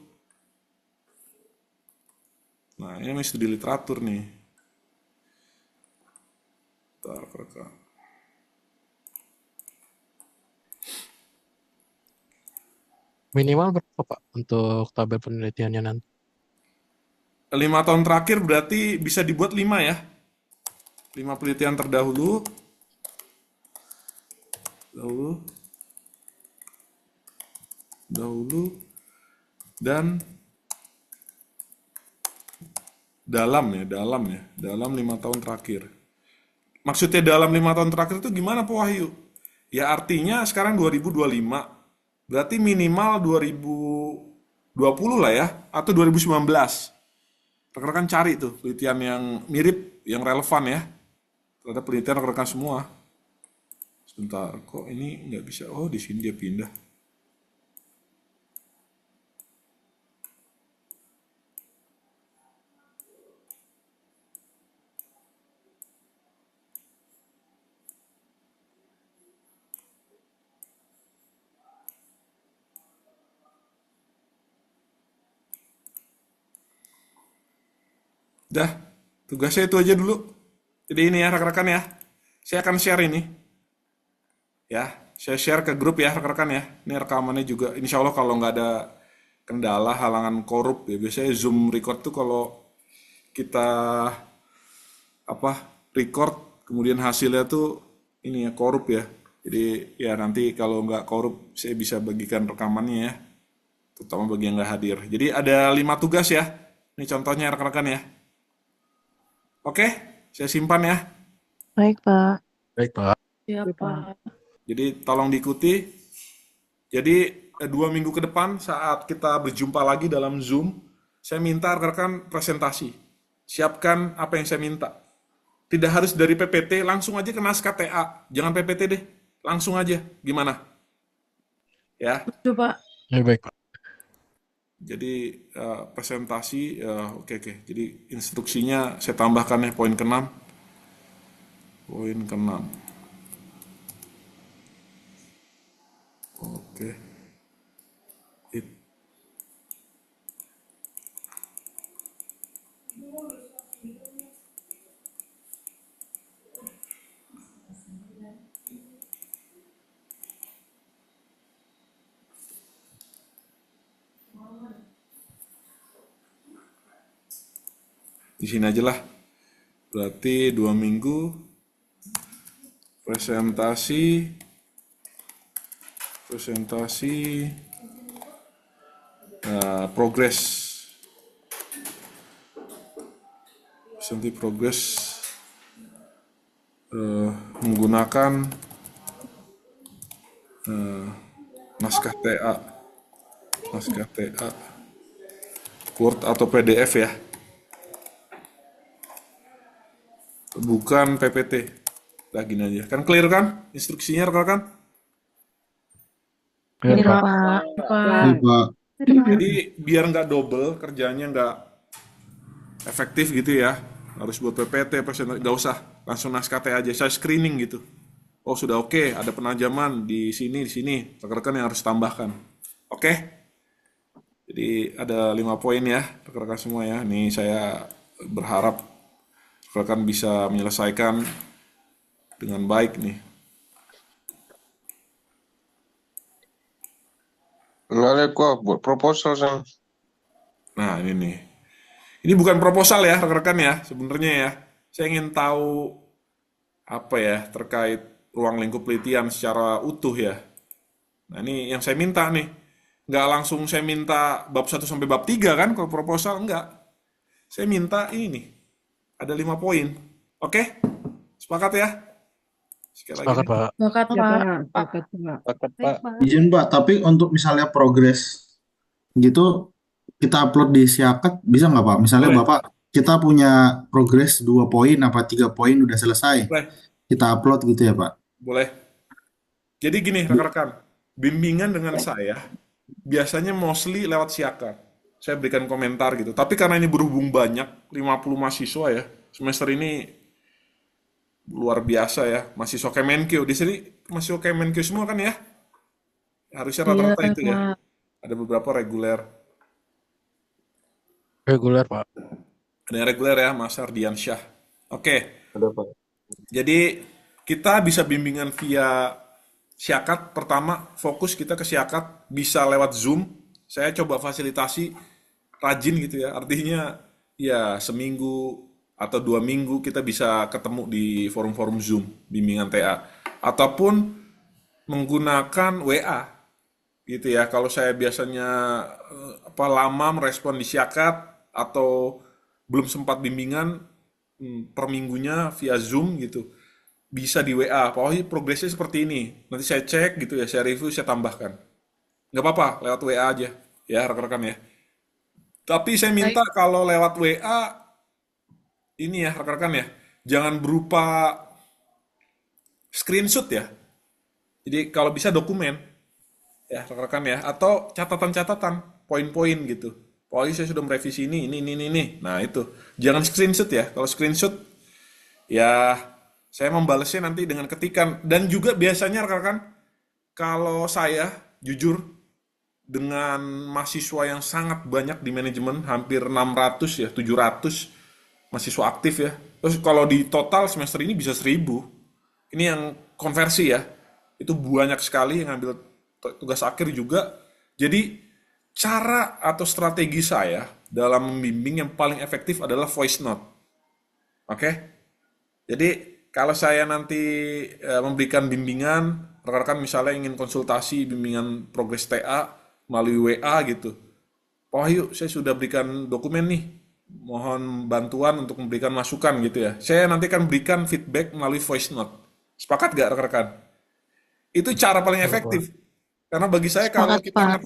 B: Nah, ini studi literatur nih. Bentar, rekan.
C: Minimal berapa, Pak, untuk tabel penelitiannya nanti?
B: 5 tahun terakhir berarti bisa dibuat 5 ya. 5 penelitian terdahulu. Dahulu. Dan dalam ya. Dalam 5 tahun terakhir. Maksudnya dalam 5 tahun terakhir itu gimana Pak Wahyu? Ya artinya sekarang 2025. Berarti minimal 2020 lah ya. Atau 2019. Rekan-rekan cari tuh penelitian yang mirip, yang relevan ya. Terhadap penelitian rekan-rekan semua. Sebentar, kok ini nggak bisa? Oh, di sini dia pindah. Dah, tugasnya itu aja dulu. Jadi ini ya rekan-rekan ya. Saya akan share ini. Ya, saya share ke grup ya rekan-rekan ya. Ini rekamannya juga. Insya Allah kalau nggak ada kendala, halangan korup ya. Biasanya Zoom record tuh kalau kita record, kemudian hasilnya tuh ini ya korup ya. Jadi ya nanti kalau nggak korup saya bisa bagikan rekamannya ya. Terutama bagi yang nggak hadir. Jadi ada 5 tugas ya. Ini contohnya rekan-rekan ya. Oke, saya simpan ya.
A: Baik, Pak.
C: Baik, Pak.
F: Siap,
E: Iya,
F: Pak.
B: Jadi tolong diikuti. Jadi 2 minggu ke depan saat kita berjumpa lagi dalam Zoom, saya minta rekan-rekan presentasi. Siapkan apa yang saya minta. Tidak harus dari PPT, langsung aja ke naskah TA. Jangan PPT deh, langsung aja. Gimana? Ya.
F: Itu, Pak.
C: Ya, baik, Pak.
B: Jadi presentasi, oke. Jadi instruksinya saya tambahkan ya poin ke-6. Poin ke-6. Oke. Di sini aja lah. Berarti 2 minggu presentasi progres. Menggunakan naskah TA, Word atau PDF ya. Bukan PPT. Nah, gini aja. Kan clear kan instruksinya rekan-rekan?
C: Ya,
A: Iya,
C: Pak.
A: Pak.
F: Pak.
G: Iya, Pak.
B: Jadi biar nggak double kerjanya, nggak efektif gitu ya. Harus buat PPT, presentasi, nggak usah. Langsung naskah TA aja. Saya screening gitu. Oh sudah oke, ada penajaman di sini. Rekan-rekan yang harus tambahkan. Oke? Jadi ada 5 poin ya, rekan-rekan semua ya. Ini saya berharap rekan bisa menyelesaikan dengan baik nih.
I: Nggak ada kok buat proposal San.
B: Nah ini nih. Ini bukan proposal ya rekan-rekan ya sebenarnya ya. Saya ingin tahu apa ya terkait ruang lingkup penelitian secara utuh ya. Nah ini yang saya minta nih. Nggak langsung saya minta bab 1 sampai bab 3 kan kalau proposal, enggak. Saya minta ini nih. Ada 5 poin. Oke? Sepakat ya? Sekali lagi
C: Sepakat,
B: nih.
C: Pak.
F: Sepakat,
E: Ya,
F: Pak.
E: Pak.
F: Sepakat, Pak.
I: Paket,
A: Baik,
I: Pak.
A: Pak.
G: Izin Pak, tapi untuk misalnya progres gitu kita upload di Siakat bisa nggak Pak? Misalnya
B: Boleh,
G: Bapak kita punya progres 2 poin apa 3 poin udah selesai,
B: boleh,
G: kita upload gitu ya Pak?
B: boleh. Jadi gini rekan-rekan, bimbingan dengan saya biasanya mostly lewat Siakat. Saya berikan komentar gitu. Tapi karena ini berhubung banyak, 50 mahasiswa ya, semester ini luar biasa ya, mahasiswa Kemenkeu. Di sini mahasiswa Kemenkeu semua kan ya? Harusnya
F: Iya,
B: rata-rata itu ya.
F: Pak.
B: Ada beberapa reguler.
C: Reguler, Pak.
B: Ada yang reguler ya, Mas Ardiansyah. Oke,
I: Ada, Pak.
B: jadi kita bisa bimbingan via Siakat. Pertama, fokus kita ke Siakat, bisa lewat Zoom. Saya coba fasilitasi rajin gitu ya. Artinya ya seminggu atau 2 minggu kita bisa ketemu di forum-forum Zoom bimbingan TA. Ataupun menggunakan WA gitu ya. Kalau saya biasanya lama merespon di Siakat atau belum sempat bimbingan per minggunya via Zoom gitu. Bisa di WA, Pak Wahyu progresnya seperti ini. Nanti saya cek gitu ya, saya review, saya tambahkan. Nggak apa-apa, lewat WA aja ya rekan-rekan ya. Tapi saya minta kalau lewat WA ini ya rekan-rekan ya, jangan berupa screenshot ya. Jadi kalau bisa dokumen ya rekan-rekan ya, atau catatan-catatan, poin-poin gitu. Pak Wahyu saya sudah merevisi ini. Nah itu, jangan screenshot ya. Kalau screenshot ya saya membalasnya nanti dengan ketikan. Dan juga biasanya rekan-rekan, kalau saya jujur dengan mahasiswa yang sangat banyak di manajemen, hampir 600 ya, 700 mahasiswa aktif ya. Terus kalau di total semester ini bisa 1000. Ini yang konversi ya. Itu banyak sekali yang ambil tugas akhir juga. Jadi cara atau strategi saya dalam membimbing yang paling efektif adalah voice note. Oke? Jadi kalau saya nanti memberikan bimbingan, rekan-rekan misalnya ingin konsultasi bimbingan progres TA melalui WA gitu. Pak Wahyu, saya sudah berikan dokumen nih, mohon bantuan untuk memberikan masukan gitu ya. Saya nanti akan berikan feedback melalui voice note. Sepakat gak rekan-rekan? Itu cara paling efektif. Karena bagi saya kalau
F: Sepakat,
B: kita
F: Pak.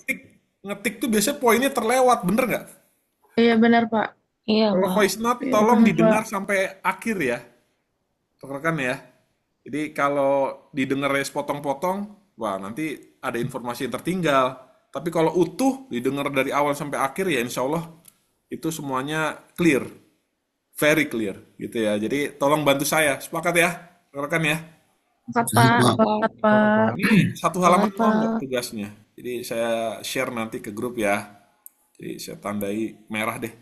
B: ngetik tuh biasanya poinnya terlewat, bener nggak?
F: Iya, benar, Pak.
E: Iya,
B: Kalau
E: Pak.
B: voice note
F: Iya,
B: tolong
F: benar,
B: didengar
F: Pak.
B: sampai akhir ya, rekan-rekan ya. Jadi kalau didengar sepotong-potong, wah nanti ada informasi yang tertinggal. Tapi kalau utuh, didengar dari awal sampai akhir ya insya Allah itu semuanya clear, very clear gitu ya. Jadi tolong bantu saya, sepakat ya, rekan-rekan ya.
F: Sepakat,
G: Sepakat,
F: Pak.
G: Pak.
F: Sepakat, Pak.
B: Ini satu halaman
F: Sepakat,
B: doang kok
F: Pak.
B: tugasnya. Jadi saya share nanti ke grup ya. Jadi saya tandai merah deh,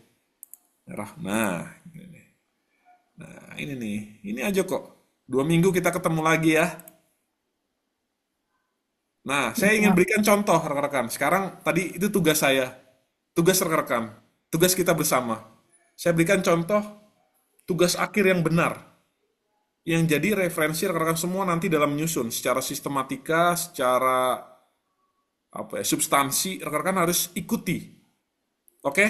B: merah. Nah, ini nih. Nah, ini nih, ini aja kok. 2 minggu kita ketemu lagi ya. Nah, saya ingin berikan contoh rekan-rekan. Sekarang tadi itu tugas saya, tugas rekan-rekan, tugas kita bersama. Saya berikan contoh tugas akhir yang benar, yang jadi referensi rekan-rekan semua nanti dalam menyusun secara sistematika, secara substansi rekan-rekan harus ikuti. Oke?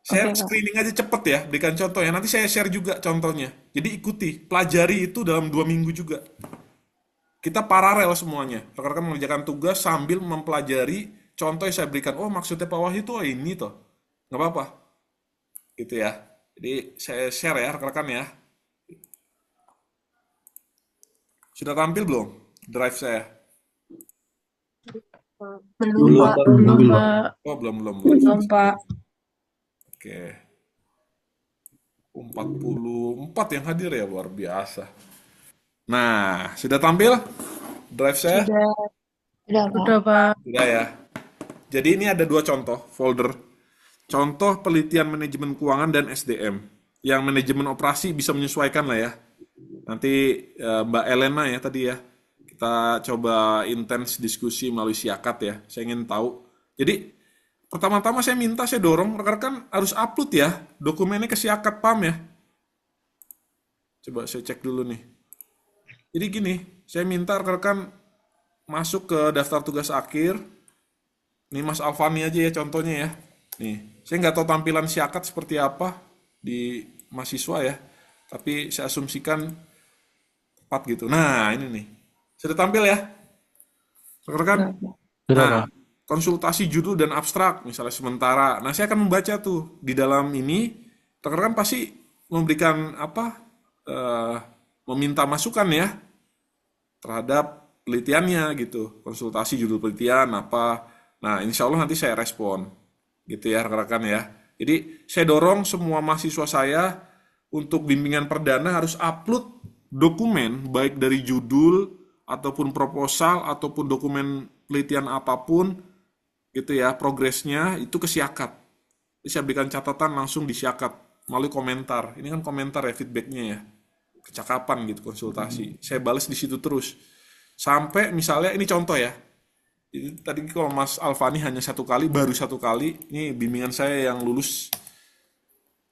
B: Saya screening aja cepet ya, berikan contoh ya. Nanti saya share juga contohnya. Jadi ikuti, pelajari itu dalam 2 minggu juga. Kita paralel semuanya. Rekan-rekan mengerjakan tugas sambil mempelajari contoh yang saya berikan. Oh maksudnya Pak Wahyu itu ini toh. Nggak apa-apa. Gitu ya. Jadi saya share ya rekan-rekan ya. Sudah tampil belum drive saya?
E: Belum,
G: Belum,
E: Pak.
G: belum,
F: Belum,
G: belum.
F: Pak.
B: Oh belum.
F: Belum, Pak.
B: Oke. 44 yang hadir ya, luar biasa. Nah, sudah tampil drive saya?
E: Sudah, Pak.
F: Udah, Pak.
B: Sudah ya. Jadi ini ada 2 contoh folder. Contoh penelitian manajemen keuangan dan SDM. Yang manajemen operasi bisa menyesuaikan lah ya. Nanti Mbak Elena ya tadi ya. Kita coba intens diskusi melalui Siakat ya. Saya ingin tahu. Jadi pertama-tama saya dorong rekan-rekan harus upload ya dokumennya ke Siakat PAM ya. Coba saya cek dulu nih. Jadi gini, saya minta rekan-rekan masuk ke daftar tugas akhir. Nih Mas Alfani aja ya contohnya ya. Nih, saya nggak tahu tampilan Siakat seperti apa di mahasiswa ya. Tapi saya asumsikan 4 gitu. Nah, ini nih. Sudah tampil ya, rekan-rekan?
C: Sudah,
B: Nah,
C: Pak.
B: konsultasi judul dan abstrak, misalnya sementara. Nah, saya akan membaca tuh di dalam ini, rekan-rekan pasti memberikan apa? eh, Meminta masukan ya terhadap penelitiannya gitu. Konsultasi judul penelitian apa. Nah, insya Allah nanti saya respon. Gitu ya rekan-rekan ya. Jadi saya dorong semua mahasiswa saya untuk bimbingan perdana harus upload dokumen baik dari judul ataupun proposal ataupun dokumen penelitian apapun gitu ya progresnya itu ke Siakat. Jadi saya berikan catatan langsung di Siakat melalui komentar. Ini kan komentar ya feedbacknya ya kecakapan gitu konsultasi. Saya balas di situ terus. Sampai misalnya ini contoh ya. Jadi tadi kalau Mas Alfani hanya 1 kali, baru 1 kali. Ini bimbingan saya yang lulus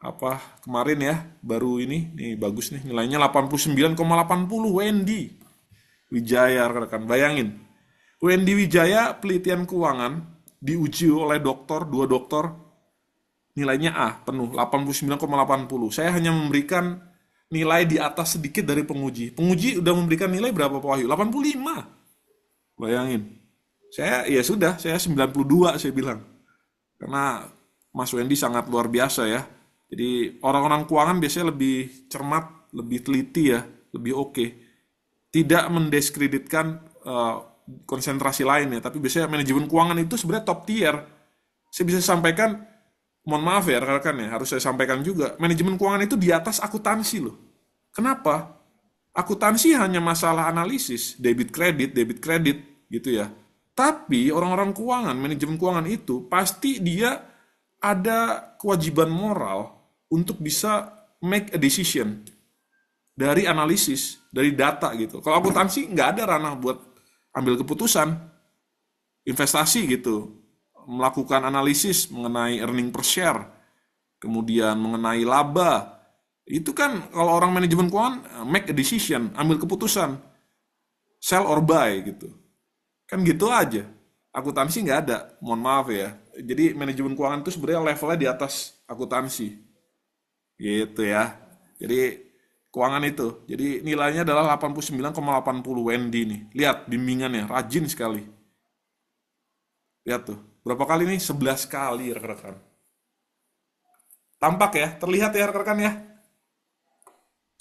B: apa kemarin ya, baru ini. Nih bagus nih nilainya 89,80 Wendy Wijaya rekan-rekan. Bayangin. Wendy Wijaya penelitian keuangan diuji oleh dokter, 2 dokter, nilainya A penuh 89,80. Saya hanya memberikan nilai di atas sedikit dari penguji. Penguji udah memberikan nilai berapa Pak Wahyu? 85. Bayangin. Saya ya sudah, saya 92 saya bilang. Karena Mas Wendy sangat luar biasa ya. Jadi orang-orang keuangan biasanya lebih cermat, lebih teliti ya, lebih oke. Tidak mendiskreditkan konsentrasi lain ya, tapi biasanya manajemen keuangan itu sebenarnya top tier. Saya bisa sampaikan, mohon maaf ya rekan-rekan ya, harus saya sampaikan juga, manajemen keuangan itu di atas akuntansi loh. Kenapa? Akuntansi hanya masalah analisis, debit kredit gitu ya. Tapi orang-orang keuangan, manajemen keuangan itu pasti dia ada kewajiban moral untuk bisa make a decision dari analisis, dari data gitu. Kalau akuntansi nggak ada ranah buat ambil keputusan, investasi gitu, melakukan analisis mengenai earning per share, kemudian mengenai laba. Itu kan kalau orang manajemen keuangan make a decision, ambil keputusan, sell or buy gitu. Kan gitu aja. Akuntansi nggak ada, mohon maaf ya. Jadi manajemen keuangan itu sebenarnya levelnya di atas akuntansi. Gitu ya. Jadi keuangan itu. Jadi nilainya adalah 89,80 Wendy nih. Lihat bimbingannya, rajin sekali. Lihat tuh. Berapa kali nih? 11 kali rekan-rekan. Tampak ya? Terlihat ya rekan-rekan ya?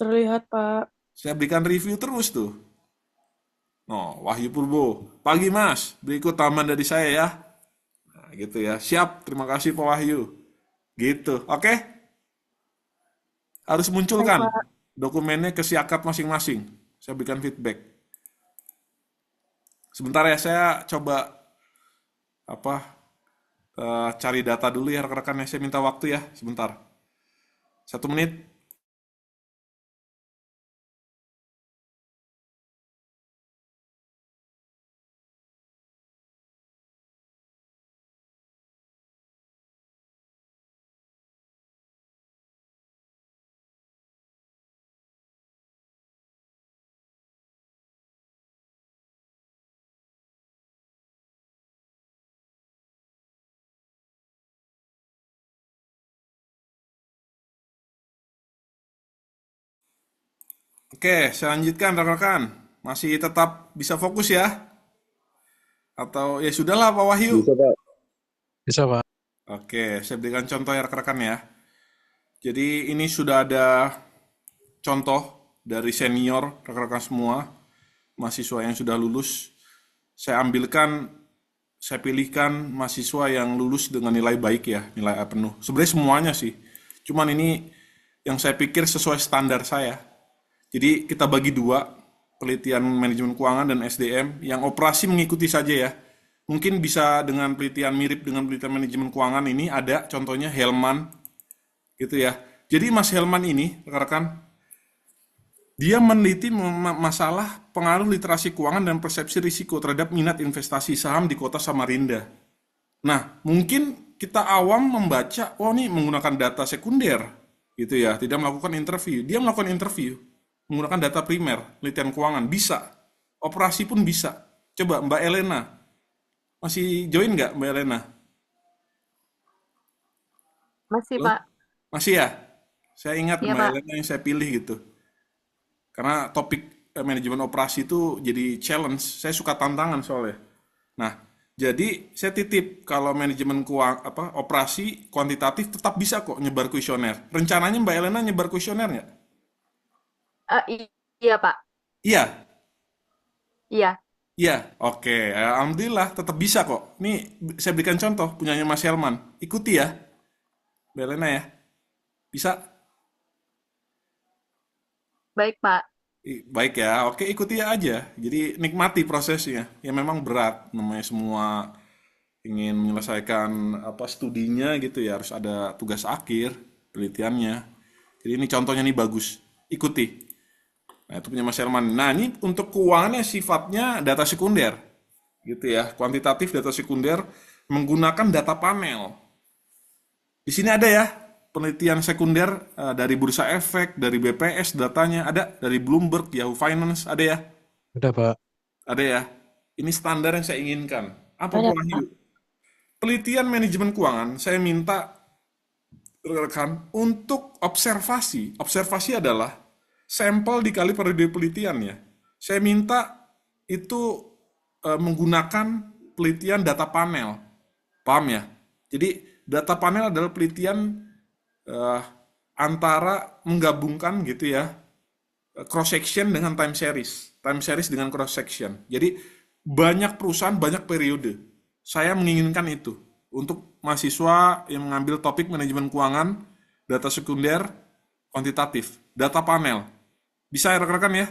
F: Terlihat, Pak.
B: Saya berikan review terus tuh. Oh, Wahyu Purbo. Pagi Mas, berikut tambahan dari saya ya. Nah, gitu ya. Siap, terima kasih Pak Wahyu. Gitu, oke? Harus munculkan dokumennya ke Siakat masing-masing. Saya berikan feedback. Sebentar ya, saya coba cari data dulu ya rekan-rekan ya. Saya minta waktu ya, sebentar. 1 menit. Oke, saya lanjutkan rekan-rekan. Masih tetap bisa fokus ya? Atau ya sudahlah Pak Wahyu.
C: Bisa, Pak.
B: Oke, saya berikan contoh ya rekan-rekan ya. Jadi ini sudah ada contoh dari senior rekan-rekan semua, mahasiswa yang sudah lulus. Saya pilihkan mahasiswa yang lulus dengan nilai baik ya, nilai A penuh. Sebenarnya semuanya sih. Cuman ini yang saya pikir sesuai standar saya. Jadi kita bagi 2, penelitian manajemen keuangan dan SDM, yang operasi mengikuti saja ya. Mungkin bisa dengan penelitian mirip dengan penelitian manajemen keuangan ini ada contohnya Helman gitu ya. Jadi Mas Helman ini rekan-rekan dia meneliti masalah pengaruh literasi keuangan dan persepsi risiko terhadap minat investasi saham di kota Samarinda. Nah, mungkin kita awam membaca, oh nih menggunakan data sekunder gitu ya, tidak melakukan interview. Dia melakukan interview menggunakan data primer, penelitian keuangan, bisa. Operasi pun bisa. Coba Mbak Elena, masih join nggak Mbak Elena?
A: Masih,
B: Halo?
A: Pak.
B: Masih ya? Saya ingat
A: Iya,
B: Mbak
A: Pak.
B: Elena yang saya pilih gitu. Karena topik manajemen operasi itu jadi challenge. Saya suka tantangan soalnya. Nah, jadi saya titip kalau manajemen operasi kuantitatif tetap bisa kok nyebar kuesioner. Rencananya Mbak Elena nyebar kuesioner nggak?
A: Iya, Pak.
B: Iya,
A: Iya.
B: iya. Oke, alhamdulillah tetap bisa kok. Nih saya berikan contoh punyanya Mas Helman. Ikuti ya, Mbak Elena ya. Bisa?
A: Baik, Pak.
B: Baik ya, oke ikuti aja. Jadi nikmati prosesnya. Ya memang berat, namanya semua ingin menyelesaikan studinya gitu ya, harus ada tugas akhir, penelitiannya. Jadi ini contohnya nih bagus, ikuti. Nah itu punya Mas Herman. Nah ini untuk keuangannya sifatnya data sekunder, gitu ya. Kuantitatif data sekunder menggunakan data panel. Di sini ada ya penelitian sekunder dari Bursa Efek, dari BPS datanya ada, dari Bloomberg, Yahoo Finance ada ya,
C: Ada, Pak.
B: ada ya. Ini standar yang saya inginkan. Apa
E: Ada,
B: Pak Wahyu? Penelitian manajemen keuangan saya minta rekan untuk observasi. Observasi adalah sampel dikali periode penelitiannya. Saya minta itu menggunakan penelitian data panel. Paham ya? Jadi data panel adalah penelitian antara menggabungkan gitu ya, cross section dengan time series dengan cross section. Jadi banyak perusahaan, banyak periode. Saya menginginkan itu untuk mahasiswa yang mengambil topik manajemen keuangan, data sekunder, kuantitatif, data panel. Bisa ya rekan-rekan ya?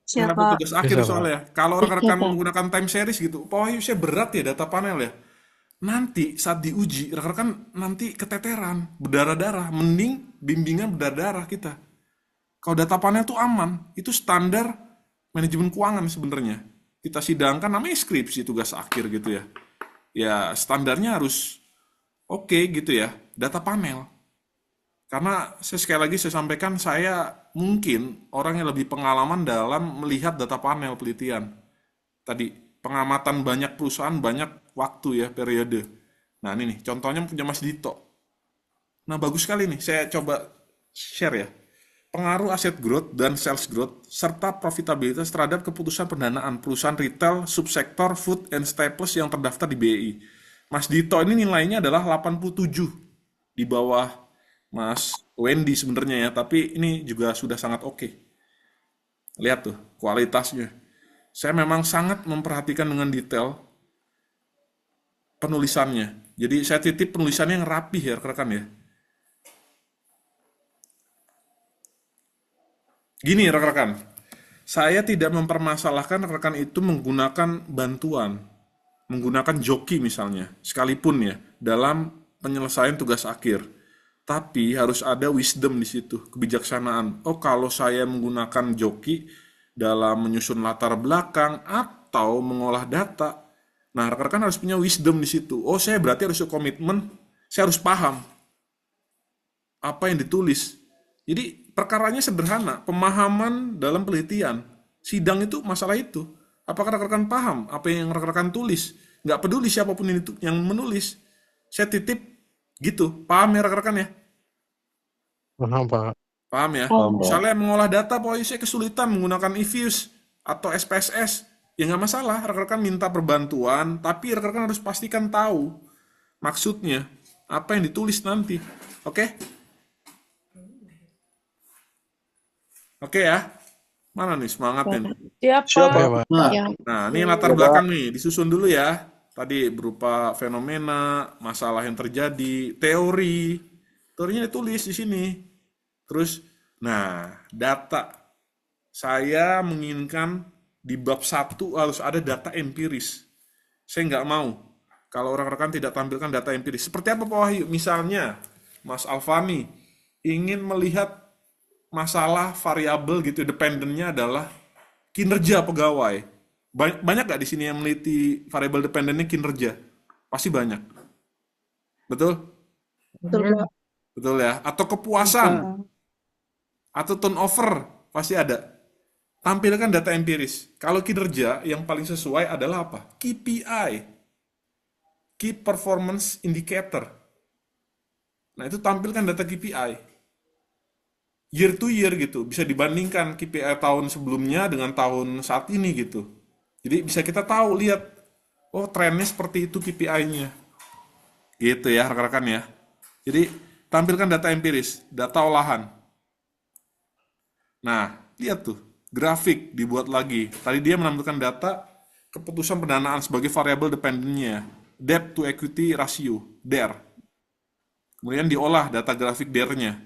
B: Ini dapat tugas akhir
C: Bisa, Pak.
B: soalnya. Kalau rekan-rekan
E: Pak.
B: menggunakan time series gitu, Pak Wahyu saya berat ya data panel ya. Nanti saat diuji, rekan-rekan nanti keteteran, berdarah-darah, mending bimbingan berdarah-darah kita. Kalau data panel itu aman, itu standar manajemen keuangan sebenarnya. Kita sidangkan namanya skripsi tugas akhir gitu ya. Ya standarnya harus oke gitu ya, data panel. Karena sekali lagi saya sampaikan, saya mungkin orang yang lebih pengalaman dalam melihat data panel penelitian. Tadi pengamatan banyak perusahaan, banyak waktu ya, periode. Nah ini nih, contohnya punya Mas Dito. Nah bagus sekali nih, saya coba share ya. Pengaruh aset growth dan sales growth, serta profitabilitas terhadap keputusan pendanaan perusahaan retail, subsektor, food, and staples yang terdaftar di BEI. Mas Dito ini nilainya adalah 87, di bawah Mas Wendy sebenarnya ya, tapi ini juga sudah sangat oke. Lihat tuh, kualitasnya. Saya memang sangat memperhatikan dengan detail penulisannya. Jadi saya titip penulisannya yang rapih ya rekan-rekan ya. Gini rekan-rekan, saya tidak mempermasalahkan rekan itu menggunakan bantuan, menggunakan joki misalnya, sekalipun ya, dalam penyelesaian tugas akhir. Tapi harus ada wisdom di situ, kebijaksanaan. Oh kalau saya menggunakan joki dalam menyusun latar belakang atau mengolah data, nah rekan-rekan harus punya wisdom di situ. Oh saya berarti harus komitmen, saya harus paham apa yang ditulis. Jadi perkaranya sederhana, pemahaman dalam penelitian. Sidang itu masalah itu. Apakah rekan-rekan paham apa yang rekan-rekan tulis? Nggak peduli siapapun yang menulis. Saya titip gitu. Paham ya rekan-rekan ya?
C: Paham, Pak.
B: Paham ya?
E: Paham, Pak.
B: Misalnya mengolah data, pokoknya saya kesulitan menggunakan eFuse atau SPSS. Ya nggak masalah, rekan-rekan minta perbantuan, tapi rekan-rekan harus pastikan tahu maksudnya, apa yang ditulis nanti. Oke? Oke ya? Mana nih semangatnya nih?
F: Siap,
I: Siapa?
F: Pak.
C: Oke, Pak.
G: Nah,
E: Ya,
B: Nah, ini latar belakang nih, disusun dulu ya. Tadi berupa fenomena, masalah yang terjadi, teori. Teorinya ditulis di sini. Terus, nah, data. Saya menginginkan di bab 1 harus ada data empiris. Saya nggak mau kalau rekan-rekan tidak tampilkan data empiris. Seperti apa Pak Wahyu? Misalnya, Mas Alfani ingin melihat masalah variabel gitu, dependennya adalah kinerja pegawai. Banyak nggak di sini yang meneliti variabel dependennya kinerja? Pasti banyak. Betul?
F: Betul, Pak.
B: Betul ya? Atau kepuasan, atau turnover, pasti ada. Tampilkan data empiris. Kalau kinerja, yang paling sesuai adalah apa? KPI. Key Performance Indicator. Nah, itu tampilkan data KPI. year to year gitu. Bisa dibandingkan KPI tahun sebelumnya dengan tahun saat ini gitu. Jadi bisa kita tahu, lihat, oh trennya seperti itu KPI-nya. Gitu ya rekan-rekan ya. Jadi tampilkan data empiris, data olahan. Nah, lihat tuh, grafik dibuat lagi. Tadi dia menampilkan data keputusan pendanaan sebagai variabel dependennya, debt to equity ratio, DER. Kemudian diolah data grafik DER-nya.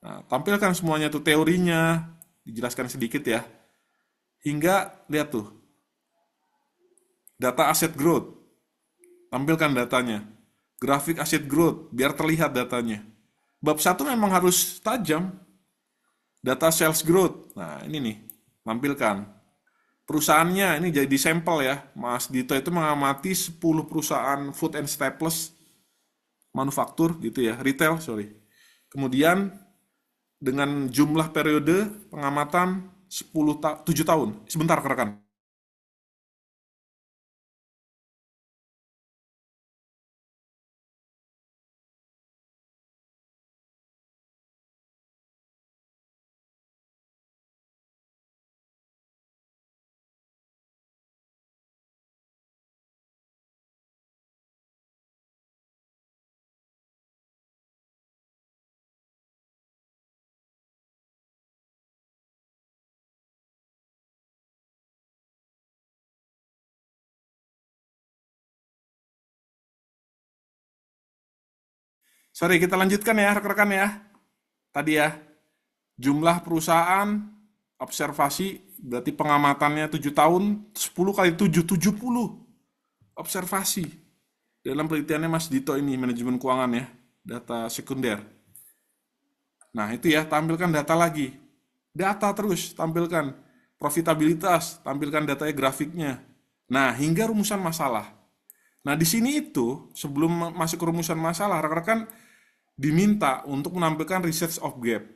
B: Nah, tampilkan semuanya tuh teorinya, dijelaskan sedikit ya. Hingga lihat tuh, data asset growth, tampilkan datanya. Grafik asset growth, biar terlihat datanya. Bab 1 memang harus tajam. Data sales growth, nah ini nih, tampilkan. Perusahaannya, ini jadi sampel ya. Mas Dito itu mengamati 10 perusahaan food and staples, manufaktur gitu ya, retail, sorry. Kemudian dengan jumlah periode pengamatan 7 tahun. Sebentar rekan. Sorry, kita lanjutkan ya rekan-rekan ya. Tadi ya, jumlah perusahaan, observasi, berarti pengamatannya 7 tahun, 10 kali 7, 70 observasi. Dalam penelitiannya Mas Dito ini, manajemen keuangan ya, data sekunder. Nah itu ya, tampilkan data lagi. Data terus, tampilkan. Profitabilitas, tampilkan datanya grafiknya. Nah, hingga rumusan masalah. Nah di sini itu, sebelum masuk ke rumusan masalah, rekan-rekan diminta untuk menampilkan research of gap.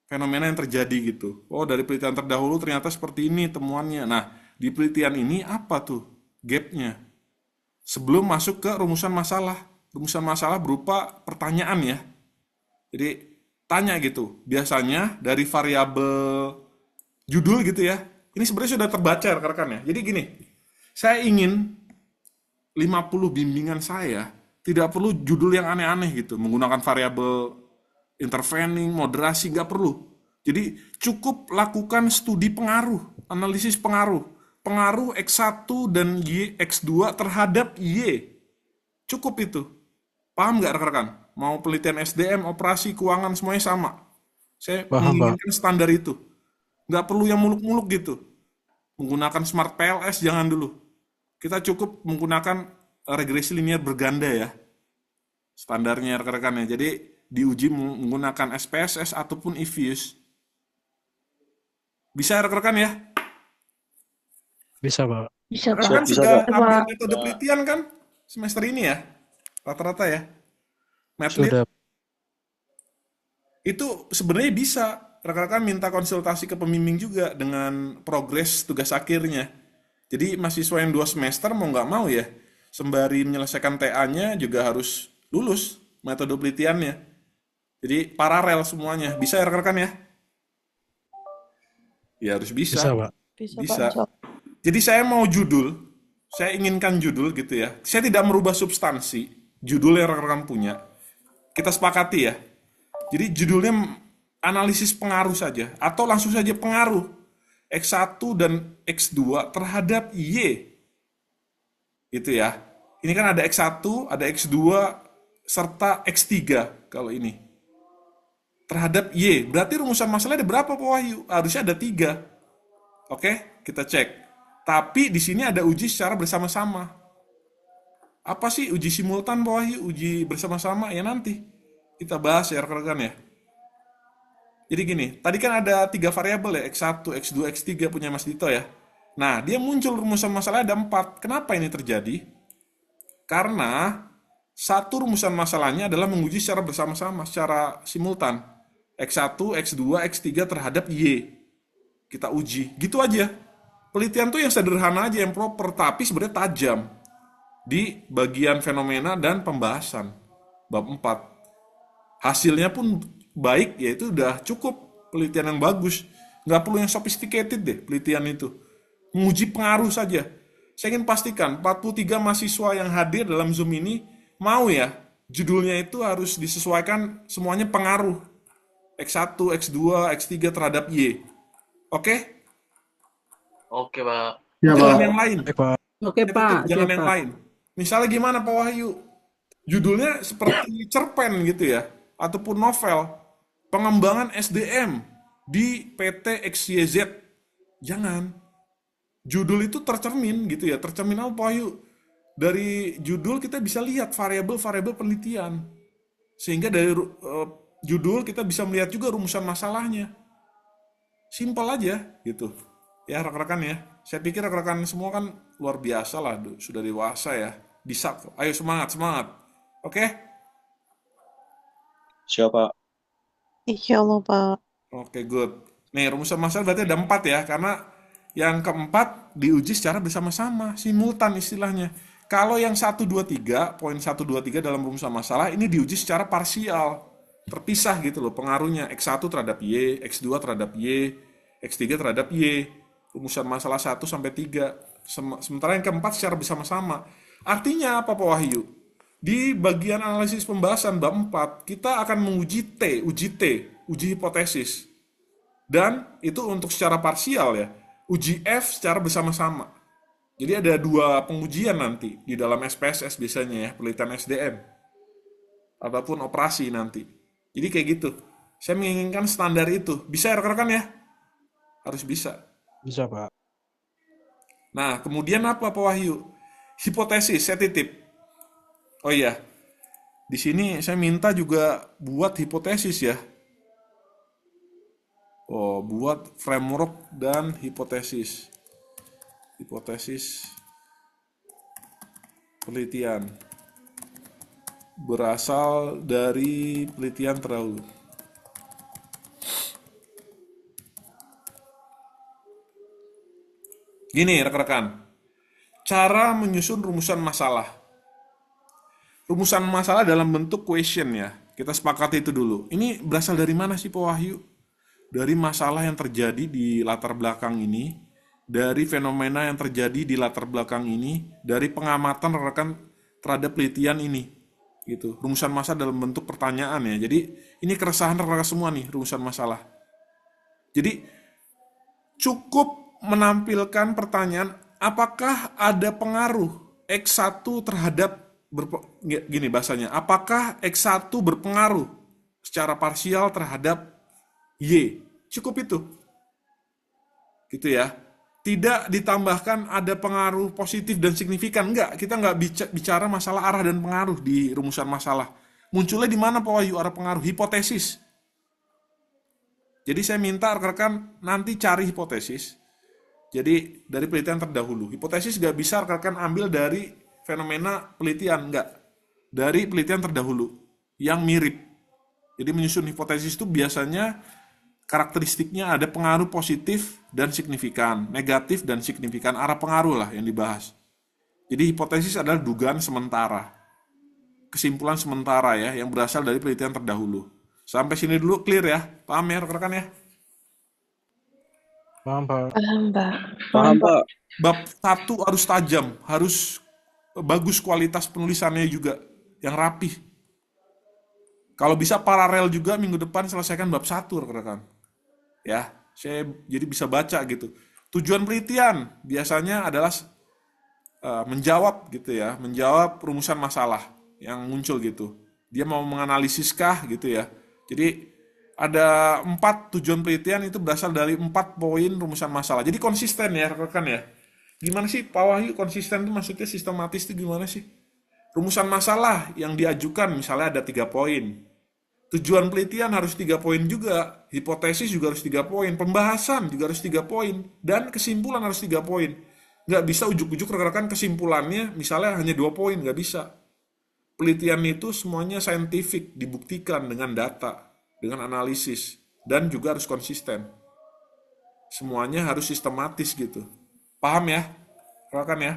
B: Fenomena yang terjadi gitu. Oh, dari penelitian terdahulu ternyata seperti ini temuannya. Nah, di penelitian ini apa tuh gapnya? Sebelum masuk ke rumusan masalah. Rumusan masalah berupa pertanyaan ya. Jadi, tanya gitu. Biasanya dari variabel judul gitu ya. Ini sebenarnya sudah terbaca rekan-rekan ya. Jadi gini, saya ingin 50 bimbingan saya tidak perlu judul yang aneh-aneh gitu, menggunakan variabel intervening, moderasi, nggak perlu. Jadi cukup lakukan studi pengaruh, analisis pengaruh. Pengaruh X1 dan Y, X2 terhadap Y. Cukup itu. Paham nggak rekan-rekan? Mau penelitian SDM, operasi, keuangan, semuanya sama. Saya
C: Paham, Pak.
B: menginginkan standar itu. Nggak perlu yang muluk-muluk gitu. Menggunakan Smart PLS jangan dulu. Kita cukup menggunakan regresi linear berganda ya. Standarnya rekan-rekan ya. Jadi diuji menggunakan SPSS ataupun EVIUS. Bisa rekan-rekan ya?
C: Bisa, Pak.
E: Bisa, Pak.
B: Rekan-rekan
I: Bisa,
B: sudah
F: Pak.
B: ambil metode penelitian kan semester ini ya? Rata-rata ya? Medlit
C: Sudah.
B: itu sebenarnya bisa. Rekan-rekan minta konsultasi ke pembimbing juga dengan progres tugas akhirnya. Jadi mahasiswa yang 2 semester mau nggak mau ya, sembari menyelesaikan TA-nya juga harus lulus metode penelitiannya. Jadi paralel semuanya. Bisa ya rekan-rekan ya? Ya harus
C: Bisa,
B: bisa.
C: Pak.
B: Bisa. Jadi saya mau judul, saya inginkan judul gitu ya. Saya tidak merubah substansi, judul yang rekan-rekan punya. Kita sepakati ya. Jadi judulnya analisis pengaruh saja, atau langsung saja pengaruh X1 dan X2 terhadap Y. Itu ya. Ini kan ada X1, ada X2, serta X3 kalau ini. Terhadap Y. Berarti rumusan masalahnya ada berapa Pak Wahyu? Harusnya ada 3. Oke, kita cek. Tapi di sini ada uji secara bersama-sama. Apa sih uji simultan Pak Wahyu? Uji bersama-sama? Ya nanti. Kita bahas ya rekan-rekan ya. Jadi gini, tadi kan ada 3 variabel ya, X1, X2, X3 punya Mas Dito ya. Nah, dia muncul rumusan masalahnya ada 4. Kenapa ini terjadi? Karena satu rumusan masalahnya adalah menguji secara bersama-sama, secara simultan. X1, X2, X3 terhadap Y. Kita uji. Gitu aja. Penelitian tuh yang sederhana aja, yang proper, tapi sebenarnya tajam. Di bagian fenomena dan pembahasan. Bab 4. Hasilnya pun baik, ya itu udah cukup penelitian yang bagus. Nggak perlu yang sophisticated deh penelitian itu. Menguji pengaruh saja. Saya ingin pastikan 43 mahasiswa yang hadir dalam Zoom ini mau ya, judulnya itu harus disesuaikan semuanya pengaruh. X1, X2, X3 terhadap Y. Oke?
H: Oke, Pak.
G: Ya,
B: Jangan
G: Pak.
B: yang lain.
C: Baik, Pak.
J: Oke,
B: Titip,
J: Pak.
B: jangan
J: Siap,
B: yang
J: Pak.
B: lain. Misalnya gimana Pak Wahyu? Judulnya seperti cerpen gitu ya, ataupun novel. Pengembangan SDM di PT XYZ. Jangan. Judul itu tercermin gitu ya, tercermin apa Pak Wahyu? Dari judul kita bisa lihat variabel-variabel penelitian. Sehingga dari judul kita bisa melihat juga rumusan masalahnya. Simpel aja gitu. Ya rekan-rekan ya. Saya pikir rekan-rekan semua kan luar biasa lah, sudah dewasa ya. Bisa kok. Ayo semangat, semangat. Oke?
I: Siapa?
E: Insya Allah, Pak.
B: Oke, good. Nih, rumusan masalah berarti ada 4 ya, karena yang keempat diuji secara bersama-sama, simultan istilahnya. Kalau yang 1, 2, 3, poin 1, 2, 3 dalam rumusan masalah, ini diuji secara parsial. Terpisah gitu loh pengaruhnya. X1 terhadap Y, X2 terhadap Y, X3 terhadap Y. Rumusan masalah 1 sampai 3. Sementara yang keempat secara bersama-sama. Artinya apa Pak Wahyu? Di bagian analisis pembahasan bab 4, kita akan menguji uji hipotesis. Dan itu untuk secara parsial ya, uji F secara bersama-sama. Jadi ada 2 pengujian nanti di dalam SPSS biasanya ya, penelitian SDM. Ataupun operasi nanti. Jadi kayak gitu. Saya menginginkan standar itu. Bisa ya rekan-rekan ya? Harus bisa.
C: Bisa, Pak.
B: Nah, kemudian apa Pak Wahyu? Hipotesis, saya titip. Oh iya, di sini saya minta juga buat hipotesis ya. Oh, buat framework dan hipotesis. Hipotesis penelitian. Berasal dari penelitian terdahulu. Gini rekan-rekan, cara menyusun rumusan masalah. Rumusan masalah dalam bentuk question ya. Kita sepakati itu dulu. Ini berasal dari mana sih Pak Wahyu? Dari masalah yang terjadi di latar belakang ini, dari fenomena yang terjadi di latar belakang ini, dari pengamatan rekan terhadap penelitian ini. Gitu. Rumusan masalah dalam bentuk pertanyaan ya. Jadi ini keresahan rekan-rekan semua nih, rumusan masalah. Jadi cukup menampilkan pertanyaan apakah ada pengaruh X1 terhadap gini bahasanya, apakah X1 berpengaruh secara parsial terhadap Y? Cukup itu. Gitu ya. Tidak ditambahkan ada pengaruh positif dan signifikan. Enggak, kita enggak bicara masalah arah dan pengaruh di rumusan masalah. Munculnya di mana Pak Wahyu arah pengaruh? Hipotesis. Jadi saya minta rekan-rekan nanti cari hipotesis. Jadi dari penelitian terdahulu. Hipotesis enggak bisa rekan-rekan ambil dari fenomena penelitian, enggak. Dari penelitian terdahulu yang mirip. Jadi menyusun hipotesis itu biasanya karakteristiknya ada pengaruh positif dan signifikan, negatif dan signifikan, arah pengaruh lah yang dibahas. Jadi hipotesis adalah dugaan sementara, kesimpulan sementara ya, yang berasal dari penelitian terdahulu. Sampai sini dulu clear ya, paham ya rekan-rekan ya?
C: Paham, Pak.
E: Paham, Pak.
I: Paham, Pak.
B: Bab 1 harus tajam, harus bagus kualitas penulisannya juga, yang rapih. Kalau bisa paralel juga minggu depan selesaikan bab 1 rekan-rekan. Ya, saya jadi bisa baca gitu. Tujuan penelitian biasanya adalah menjawab gitu ya, menjawab rumusan masalah yang muncul gitu. Dia mau menganalisiskah gitu ya. Jadi ada 4 tujuan penelitian itu berasal dari 4 poin rumusan masalah. Jadi konsisten ya rekan-rekan ya. Gimana sih Pak Wahyu konsisten itu maksudnya sistematis itu gimana sih? Rumusan masalah yang diajukan misalnya ada 3 poin. Tujuan penelitian harus 3 poin juga. Hipotesis juga harus 3 poin. Pembahasan juga harus 3 poin. Dan kesimpulan harus 3 poin. Nggak bisa ujuk-ujuk rekan-rekan kesimpulannya misalnya hanya 2 poin. Nggak bisa. Penelitian itu semuanya saintifik, dibuktikan dengan data, dengan analisis. Dan juga harus konsisten. Semuanya harus sistematis gitu. Paham ya? Rekan ya?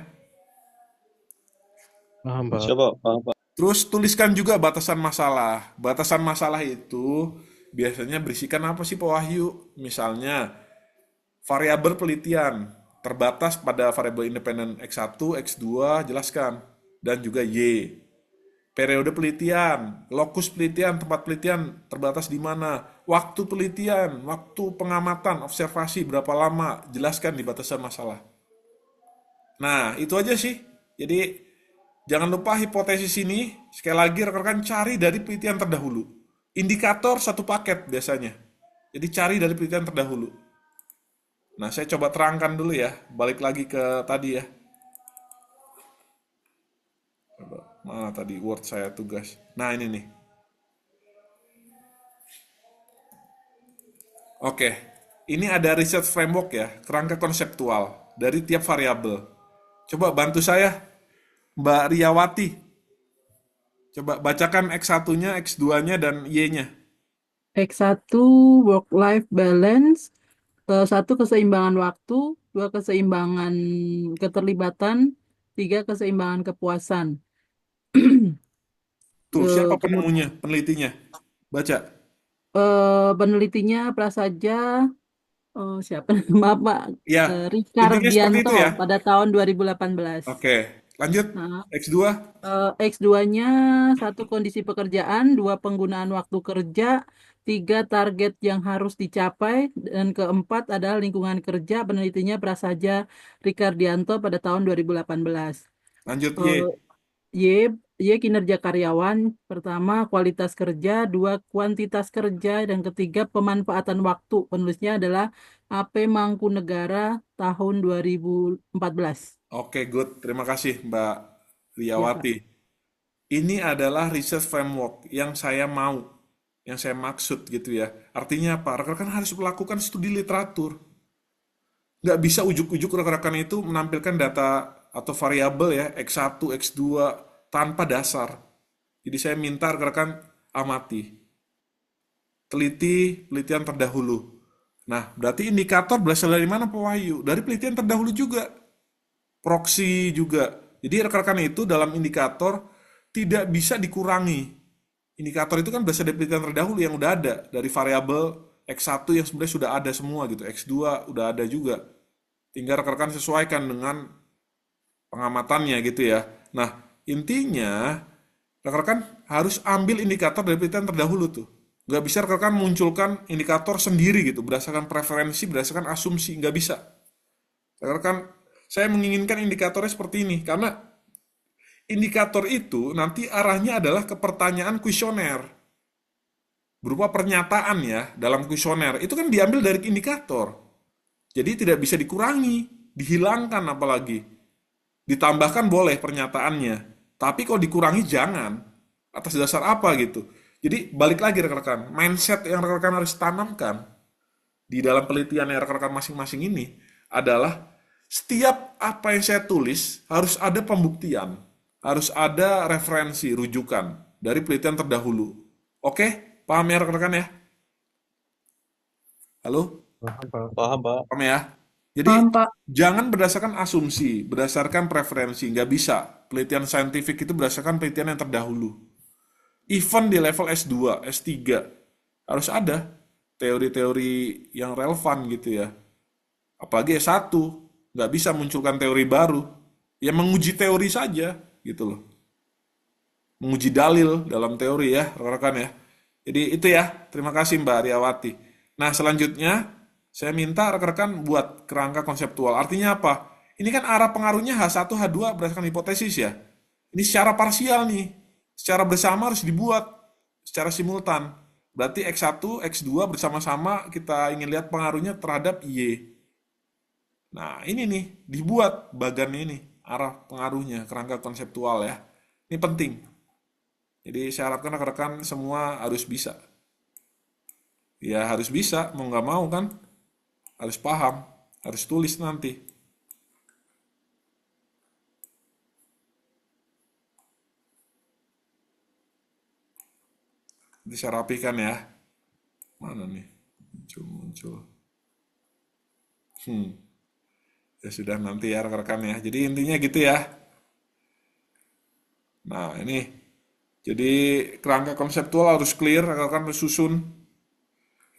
C: Paham, Pak.
I: Siapa? Paham, Pak.
B: Terus tuliskan juga batasan masalah. Batasan masalah itu biasanya berisikan apa sih Pak Wahyu? Misalnya, variabel penelitian terbatas pada variabel independen X1, X2, jelaskan. Dan juga Y. Periode penelitian, lokus penelitian, tempat penelitian terbatas di mana, waktu penelitian, waktu pengamatan, observasi berapa lama, jelaskan di batasan masalah. Nah, itu aja sih. Jadi, jangan lupa hipotesis ini, sekali lagi rekan-rekan cari dari penelitian terdahulu. Indikator satu paket biasanya. Jadi cari dari penelitian terdahulu. Nah, saya coba terangkan dulu ya, balik lagi ke tadi ya. Coba, mana tadi Word saya tugas. Nah, ini nih. Oke, ini ada research framework ya, kerangka konseptual dari tiap variabel. Coba bantu saya, Mbak Riyawati. Coba bacakan X1-nya, X2-nya, dan Y-nya.
J: X1 work-life balance, 1 keseimbangan waktu, 2 keseimbangan keterlibatan, 3 keseimbangan kepuasan.
B: Tuh, siapa
J: Kemudian
B: penemunya, penelitinya? Baca.
J: penelitinya prasaja, siapa? Maaf Pak,
B: Ya, intinya seperti itu
J: Ricardianto
B: ya.
J: pada tahun 2018.
B: Oke, lanjut.
J: Nah,
B: X2.
J: X2-nya 1 kondisi pekerjaan, 2 penggunaan waktu kerja, 3 target yang harus dicapai, dan keempat adalah lingkungan kerja. Penelitinya prasaja Ricardianto pada tahun 2018.
B: Lanjut
J: Eh,
B: Y.
J: Y kinerja karyawan, pertama kualitas kerja, 2 kuantitas kerja, dan ketiga pemanfaatan waktu. Penulisnya adalah AP Mangkunegara tahun 2014.
B: Oke, good. Terima kasih, Mbak
J: Ya, Pak.
B: Riyawati. Ini adalah research framework yang saya mau, yang saya maksud gitu ya. Artinya apa? Rekan-rekan harus melakukan studi literatur. Nggak bisa ujuk-ujuk rekan-rekan itu menampilkan data atau variabel ya, X1, X2, tanpa dasar. Jadi saya minta rekan-rekan amati. Teliti penelitian terdahulu. Nah, berarti indikator berasal dari mana Pak Wahyu? Dari penelitian terdahulu juga. Proxy juga. Jadi rekan-rekan itu dalam indikator tidak bisa dikurangi. Indikator itu kan berasal dari penelitian terdahulu yang udah ada. Dari variabel X1 yang sebenarnya sudah ada semua gitu. X2 udah ada juga. Tinggal rekan-rekan sesuaikan dengan pengamatannya gitu ya. Nah, intinya rekan-rekan harus ambil indikator dari penelitian terdahulu tuh. Nggak bisa rekan-rekan munculkan indikator sendiri gitu, berdasarkan preferensi, berdasarkan asumsi, nggak bisa. Rekan-rekan, saya menginginkan indikatornya seperti ini, karena indikator itu nanti arahnya adalah ke pertanyaan kuesioner. Berupa pernyataan ya, dalam kuesioner. Itu kan diambil dari indikator. Jadi tidak bisa dikurangi, dihilangkan apalagi. Ditambahkan boleh pernyataannya, tapi kalau dikurangi jangan. Atas dasar apa gitu. Jadi balik lagi rekan-rekan, mindset yang rekan-rekan harus tanamkan di dalam penelitian yang rekan-rekan masing-masing ini adalah setiap apa yang saya tulis harus ada pembuktian, harus ada referensi, rujukan dari penelitian terdahulu. Oke, paham ya rekan-rekan ya? Halo?
C: Paham, Pak.
I: Paham, Pak.
B: Paham ya? Jadi
F: Paham, Pak.
B: jangan berdasarkan asumsi, berdasarkan preferensi, nggak bisa. Penelitian saintifik itu berdasarkan penelitian yang terdahulu. Even di level S2, S3, harus ada teori-teori yang relevan gitu ya. Apalagi S1, nggak bisa munculkan teori baru. Ya menguji teori saja gitu loh. Menguji dalil dalam teori ya, rekan-rekan ya. Jadi itu ya, terima kasih Mbak Riyawati. Nah selanjutnya, saya minta rekan-rekan buat kerangka konseptual. Artinya apa? Ini kan arah pengaruhnya H1, H2 berdasarkan hipotesis ya. Ini secara parsial nih. Secara bersama harus dibuat secara simultan. Berarti X1, X2 bersama-sama kita ingin lihat pengaruhnya terhadap Y. Nah, ini nih, dibuat bagan ini, arah pengaruhnya, kerangka konseptual ya. Ini penting. Jadi saya harapkan rekan-rekan semua harus bisa. Ya harus bisa, mau nggak mau kan. Harus paham, harus tulis nanti. Nanti saya rapikan ya. Mana nih? Muncul. Ya sudah nanti ya rekan-rekan ya. Jadi intinya gitu ya. Nah ini. Jadi kerangka konseptual harus clear, rekan-rekan harus susun.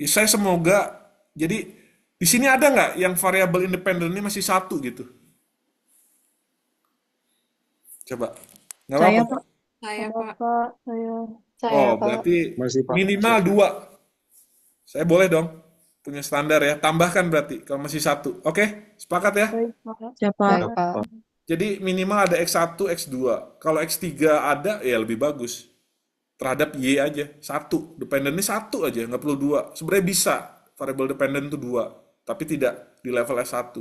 B: Saya semoga, jadi di sini ada nggak yang variabel independen ini masih satu gitu? Coba. Nggak
F: Saya,
B: apa-apa.
F: Pak.
A: Saya,
F: Apa,
A: Pak.
F: Pak? Saya.
B: Oh,
E: Pak.
B: berarti
I: Masih Pak.
B: minimal 2. Saya boleh dong punya standar ya. Tambahkan berarti kalau masih satu. Oke, sepakat ya?
F: Baik, Pak.
A: Siapa?
E: Baik, Pak.
B: Jadi minimal ada X1, X2. Kalau X3 ada, ya lebih bagus. Terhadap Y aja. Satu. Dependennya satu aja, nggak perlu 2. Sebenarnya bisa variable dependen itu 2. Tapi tidak di level S1.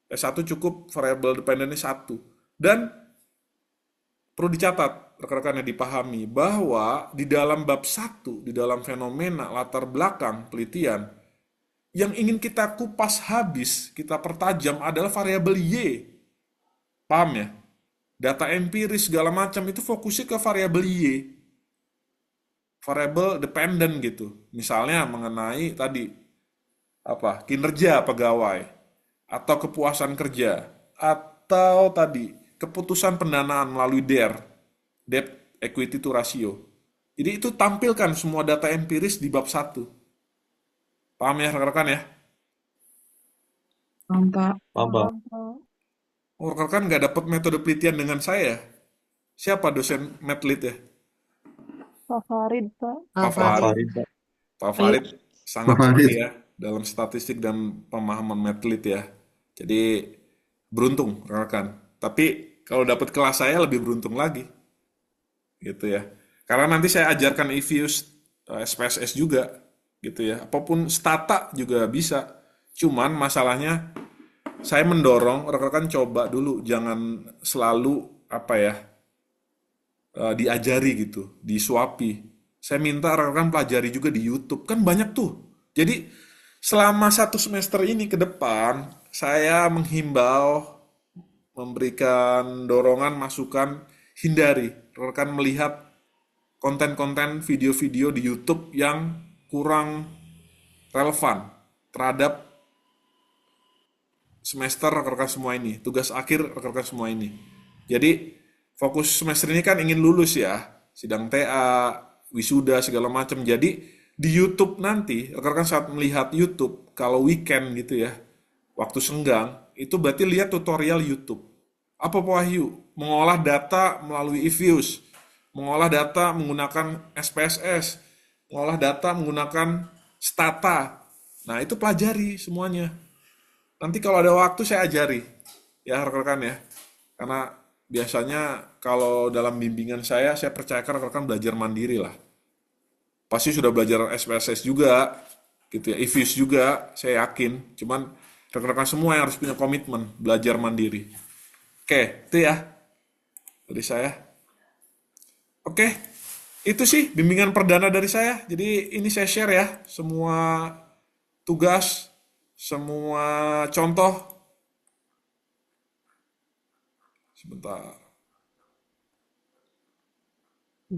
B: S1 cukup variable dependennya 1. Dan perlu dicatat, rekan-rekan yang dipahami, bahwa di dalam bab 1, di dalam fenomena latar belakang penelitian, yang ingin kita kupas habis, kita pertajam adalah variabel Y. Paham ya? Data empiris segala macam itu fokusnya ke variabel Y. Variabel dependen gitu. Misalnya mengenai tadi apa? Kinerja pegawai atau kepuasan kerja atau tadi keputusan pendanaan melalui DER, debt equity to ratio. Jadi itu tampilkan semua data empiris di bab 1. Paham ya rekan-rekan ya?
F: Paham, Pak.
I: Paham, Pak.
B: Oh, rekan-rekan nggak dapat metode penelitian dengan saya? Siapa dosen MATLIT ya?
F: Pak Farid, Pak.
B: Pak
A: Farid.
B: Farid. Pak Farid sangat
G: Pak Farid.
B: ahli ya dalam statistik dan pemahaman MATLIT ya. Jadi beruntung rekan-rekan. Tapi kalau dapat kelas saya lebih beruntung lagi. Gitu ya. Karena nanti saya ajarkan EViews SPSS juga gitu ya. Apapun stata juga bisa. Cuman masalahnya saya mendorong rekan-rekan coba dulu, jangan selalu apa ya diajari gitu, disuapi. Saya minta rekan-rekan pelajari juga di YouTube, kan banyak tuh. Jadi selama 1 semester ini ke depan, saya menghimbau, memberikan dorongan, masukan, hindari rekan-rekan melihat konten-konten video-video di YouTube yang kurang relevan terhadap semester rekan-rekan semua ini, tugas akhir rekan-rekan semua ini. Jadi fokus semester ini kan ingin lulus ya, sidang TA, wisuda segala macam. Jadi di YouTube nanti rekan-rekan saat melihat YouTube kalau weekend gitu ya, waktu senggang, itu berarti lihat tutorial YouTube. Apa Pak Wahyu? Mengolah data melalui EViews, mengolah data menggunakan SPSS, mengolah data menggunakan Stata. Nah, itu pelajari semuanya. Nanti kalau ada waktu saya ajari, ya rekan-rekan ya. Karena biasanya kalau dalam bimbingan saya percayakan rekan-rekan belajar mandiri lah. Pasti sudah belajar SPSS juga, gitu ya, EViews juga, saya yakin. Cuman rekan-rekan semua yang harus punya komitmen, belajar mandiri. Oke, itu ya dari saya. Oke, itu sih bimbingan perdana dari saya. Jadi ini saya share ya, semua tugas, semua contoh. Sebentar.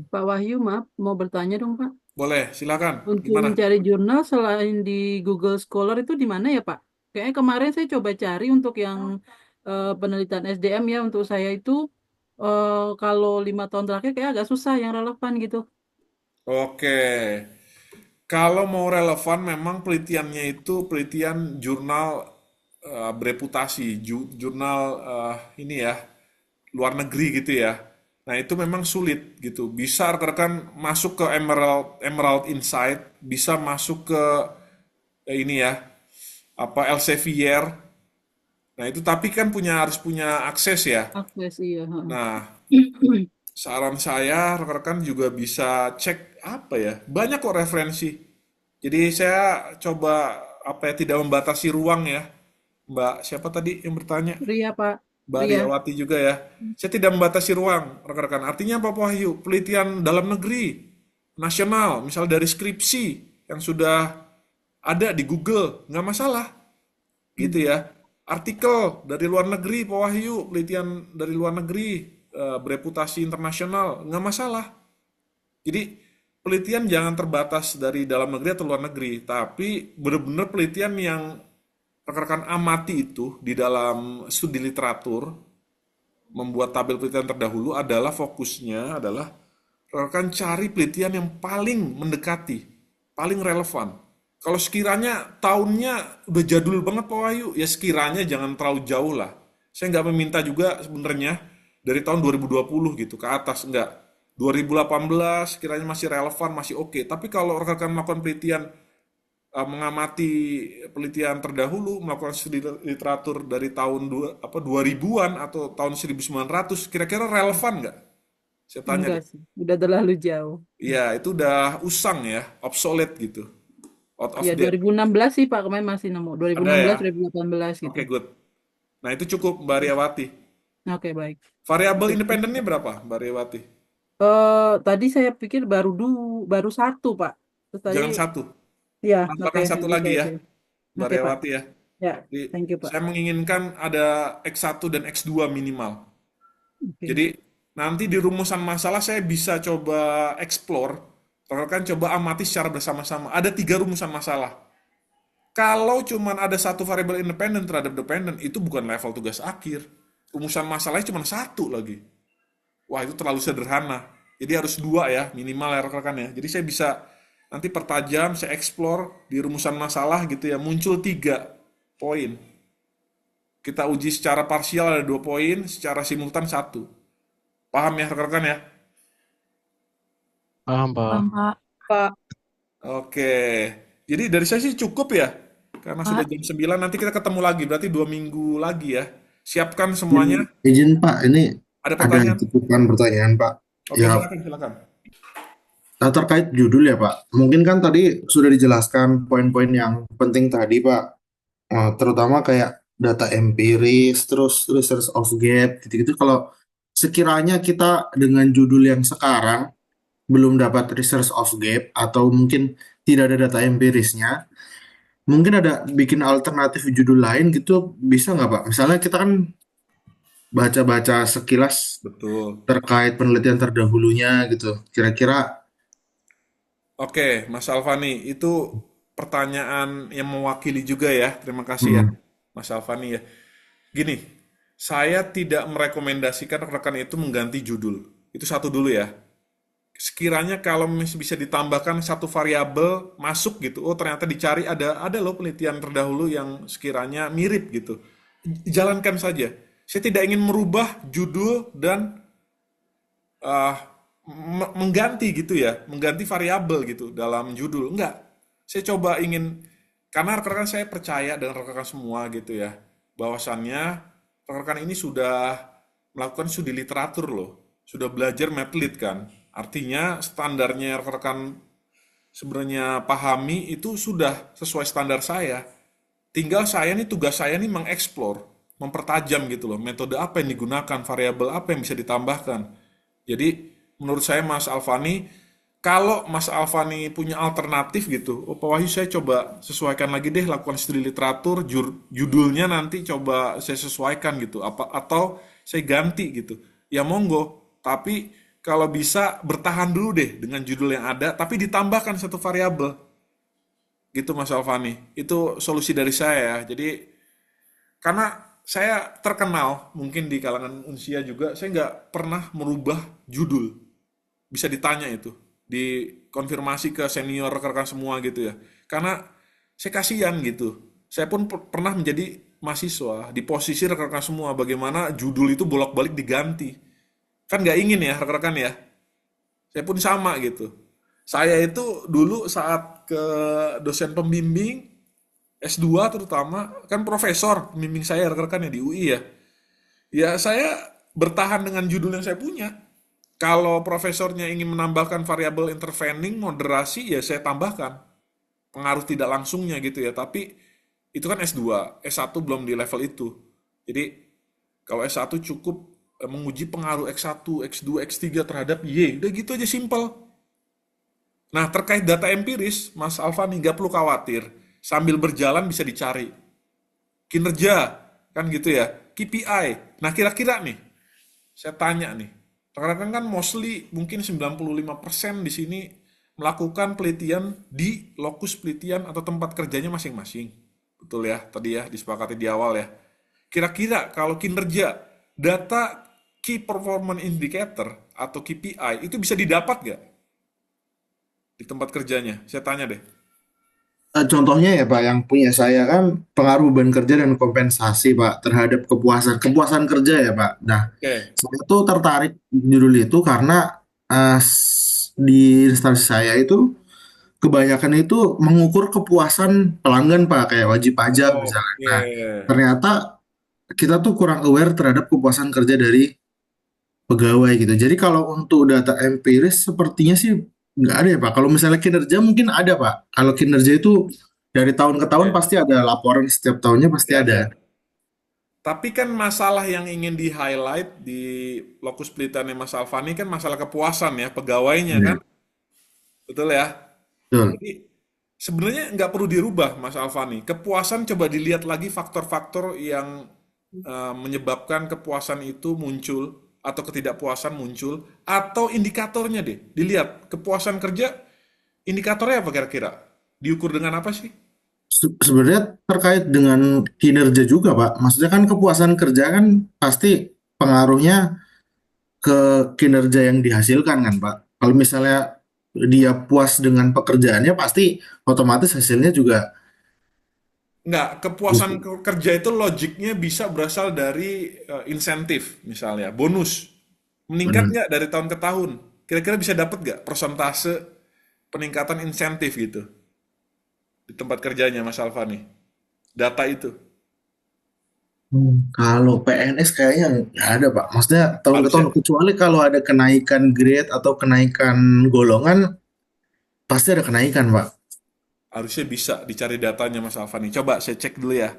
J: Pak Wahyu, maaf, mau bertanya dong, Pak.
B: Boleh, silakan.
J: Untuk
B: Gimana?
J: mencari jurnal selain di Google Scholar itu di mana ya, Pak? Kayaknya kemarin saya coba cari untuk yang penelitian SDM ya, untuk saya itu kalau 5 tahun terakhir kayak agak susah yang relevan gitu.
B: Oke. Kalau mau relevan memang penelitiannya itu penelitian jurnal bereputasi, jurnal ini ya, luar negeri gitu ya. Nah, itu memang sulit gitu. Bisa rekan-rekan masuk ke Emerald Insight, bisa masuk ke ini ya, apa Elsevier. Nah, itu tapi kan harus punya akses ya.
J: Akses, iya.
B: Nah, saran saya rekan-rekan juga bisa cek apa ya, banyak kok referensi. Jadi saya coba apa ya, tidak membatasi ruang ya. Mbak siapa tadi yang bertanya?
J: Ria, Pak.
B: Mbak
J: Ria.
B: Riawati juga ya. Saya tidak membatasi ruang rekan-rekan. Artinya apa Pak Wahyu? Penelitian dalam negeri, nasional, misal dari skripsi yang sudah ada di Google, nggak masalah. Gitu ya. Artikel dari luar negeri Pak Wahyu, penelitian dari luar negeri, bereputasi internasional, nggak masalah. Jadi penelitian jangan terbatas dari dalam negeri atau luar negeri, tapi benar-benar penelitian yang rekan-rekan amati itu di dalam studi literatur, membuat tabel penelitian terdahulu adalah fokusnya adalah rekan cari penelitian yang paling mendekati, paling relevan. Kalau sekiranya tahunnya udah jadul banget Pak Wahyu, ya sekiranya jangan terlalu jauh lah. Saya nggak meminta juga sebenarnya dari tahun 2020 gitu ke atas, enggak. 2018 sekiranya masih relevan, masih oke. Tapi kalau rekan-rekan melakukan penelitian, mengamati penelitian terdahulu, melakukan studi literatur dari tahun 2000-an atau tahun 1900, kira-kira relevan nggak? Saya tanya
J: Enggak
B: deh.
J: sih, udah terlalu jauh.
B: Iya, itu udah usang ya, obsolete gitu, out of
J: Ya
B: date.
J: 2016 sih Pak, kemarin masih nemu.
B: Ada ya?
J: 2016, 2018 gitu.
B: Oke, good. Nah, itu cukup Mbak Riawati.
J: Oke, baik.
B: Variabel independennya berapa, Mbak Riawati?
J: Tadi saya pikir baru satu Pak. Terus tadi,
B: Jangan satu.
J: ya, oke,
B: Tambahkan satu
J: nanti
B: lagi
J: saya
B: ya,
J: cek.
B: Mbak
J: Oke Pak,
B: Riawati ya.
J: ya,
B: Jadi,
J: thank you Pak.
B: saya menginginkan ada X1 dan X2 minimal.
J: Oke,
B: Jadi, nanti di rumusan masalah saya bisa coba explore, rekan coba amati secara bersama-sama. Ada 3 rumusan masalah. Kalau cuman ada satu variabel independen terhadap dependen, itu bukan level tugas akhir. Rumusan masalahnya cuma satu lagi. Wah, itu terlalu sederhana. Jadi harus 2 ya, minimal ya rekan-rekan ya. Jadi saya bisa nanti pertajam, saya explore di rumusan masalah gitu ya, muncul 3 poin. Kita uji secara parsial ada 2 poin, secara simultan 1. Paham ya rekan-rekan ya?
C: Paham, Pak.
F: Paham, Pak.
J: Pak.
B: Oke. Jadi dari saya sih cukup ya. Karena sudah
F: Pak,
B: jam 9, nanti kita ketemu lagi. Berarti 2 minggu lagi ya. Siapkan semuanya.
G: Izin Pak, ini
B: Ada
G: ada
B: pertanyaan?
G: titipan pertanyaan Pak.
B: Oke,
G: Ya,
B: silakan, silakan.
G: terkait judul ya Pak. Mungkin kan tadi sudah dijelaskan poin-poin yang penting tadi Pak. Terutama kayak data empiris, terus research of gap, gitu-gitu. Kalau sekiranya kita dengan judul yang sekarang belum dapat research of gap atau mungkin tidak ada data empirisnya, mungkin ada bikin alternatif judul lain gitu bisa nggak Pak? Misalnya kita kan baca-baca sekilas
B: Betul.
G: terkait penelitian terdahulunya gitu. Kira-kira
B: Oke, Mas Alfani, itu pertanyaan yang mewakili juga ya. Terima kasih ya, Mas Alfani ya. Gini, saya tidak merekomendasikan rekan-rekan itu mengganti judul. Itu satu dulu ya. Sekiranya kalau bisa ditambahkan satu variabel masuk gitu, oh ternyata dicari ada loh penelitian terdahulu yang sekiranya mirip gitu. Jalankan saja. Saya tidak ingin merubah judul dan uh, mengganti gitu ya, mengganti variabel gitu dalam judul. Enggak. Saya coba ingin, karena rekan-rekan saya percaya dan rekan-rekan semua gitu ya, bahwasannya rekan-rekan ini sudah melakukan studi literatur loh, sudah belajar matlit kan. Artinya standarnya rekan-rekan sebenarnya pahami itu sudah sesuai standar saya. Tinggal saya nih, tugas saya nih mengeksplor, mempertajam gitu loh, metode apa yang digunakan, variabel apa yang bisa ditambahkan. Jadi menurut saya Mas Alfani, kalau Mas Alfani punya alternatif gitu, oh Pak Wahyu saya coba sesuaikan lagi deh, lakukan studi literatur, judulnya nanti coba saya sesuaikan gitu, atau saya ganti gitu. Ya monggo, tapi kalau bisa bertahan dulu deh dengan judul yang ada, tapi ditambahkan satu variabel. Gitu Mas Alfani. Itu solusi dari saya ya. Jadi karena saya terkenal mungkin di kalangan Unsia juga, saya nggak pernah merubah judul. Bisa ditanya itu, dikonfirmasi ke senior rekan-rekan semua gitu ya. Karena saya kasihan gitu. Saya pun pernah menjadi mahasiswa di posisi rekan-rekan semua, bagaimana judul itu bolak-balik diganti. Kan nggak ingin ya rekan-rekan ya. Saya pun sama gitu. Saya itu dulu saat ke dosen pembimbing S2 terutama, kan profesor pembimbing saya rekan-rekan ya di UI ya. Ya saya bertahan dengan judul yang saya punya. Kalau profesornya ingin menambahkan variabel intervening, moderasi, ya saya tambahkan. Pengaruh tidak langsungnya gitu ya. Tapi itu kan S2, S1 belum di level itu. Jadi kalau S1 cukup menguji pengaruh X1, X2, X3 terhadap Y. Udah gitu aja simple. Nah, terkait data empiris, Mas Alfani nggak perlu khawatir. Sambil berjalan bisa dicari. Kinerja, kan gitu ya. KPI. Nah, kira-kira nih, saya tanya nih. Rekan-rekan kan mostly mungkin 95% di sini melakukan penelitian di lokus penelitian atau tempat kerjanya masing-masing. Betul ya, tadi ya disepakati di awal ya. Kira-kira kalau kinerja, data Key Performance Indicator atau KPI itu bisa didapat nggak di tempat kerjanya? Saya tanya deh.
G: Contohnya ya Pak, yang punya saya kan pengaruh beban kerja dan kompensasi Pak terhadap kepuasan kerja ya Pak. Nah,
B: Oke.
G: saya tuh tertarik judul itu karena di instansi saya itu kebanyakan itu mengukur kepuasan pelanggan Pak, kayak wajib pajak misalnya.
B: Oke.
G: Nah, ternyata kita tuh kurang aware terhadap kepuasan kerja dari pegawai gitu. Jadi kalau untuk data empiris sepertinya sih nggak ada ya Pak. Kalau misalnya kinerja mungkin ada Pak. Kalau kinerja itu dari tahun ke tahun
B: Oke.
G: pasti ada laporan, setiap tahunnya pasti
B: Pasti ada.
G: ada.
B: Tapi kan masalah yang ingin di-highlight di lokus pelitiannya Mas Alfani kan masalah kepuasan ya pegawainya kan,
G: Ya,
B: betul ya?
G: betul.
B: Jadi sebenarnya nggak perlu dirubah Mas Alfani. Kepuasan coba dilihat lagi faktor-faktor yang menyebabkan kepuasan itu muncul atau ketidakpuasan muncul atau indikatornya deh. Dilihat kepuasan kerja indikatornya apa kira-kira? Diukur dengan apa sih?
G: Sebenarnya terkait dengan kinerja juga Pak. Maksudnya kan kepuasan kerja kan pasti pengaruhnya ke kinerja yang dihasilkan kan Pak. Kalau misalnya dia puas dengan pekerjaannya pasti otomatis hasilnya juga
B: Nggak, kepuasan kerja itu logiknya bisa berasal dari insentif misalnya, bonus. Meningkat
G: benar.
B: nggak dari tahun ke tahun? Kira-kira bisa dapat nggak persentase peningkatan insentif gitu di tempat kerjanya Mas Alfani? Data itu.
G: Kalau PNS kayaknya nggak ada Pak. Maksudnya tahun ke tahun
B: Harusnya
G: kecuali kalau ada kenaikan grade atau kenaikan golongan pasti ada kenaikan Pak.
B: harusnya bisa dicari datanya Mas Alfani. Coba saya cek dulu ya.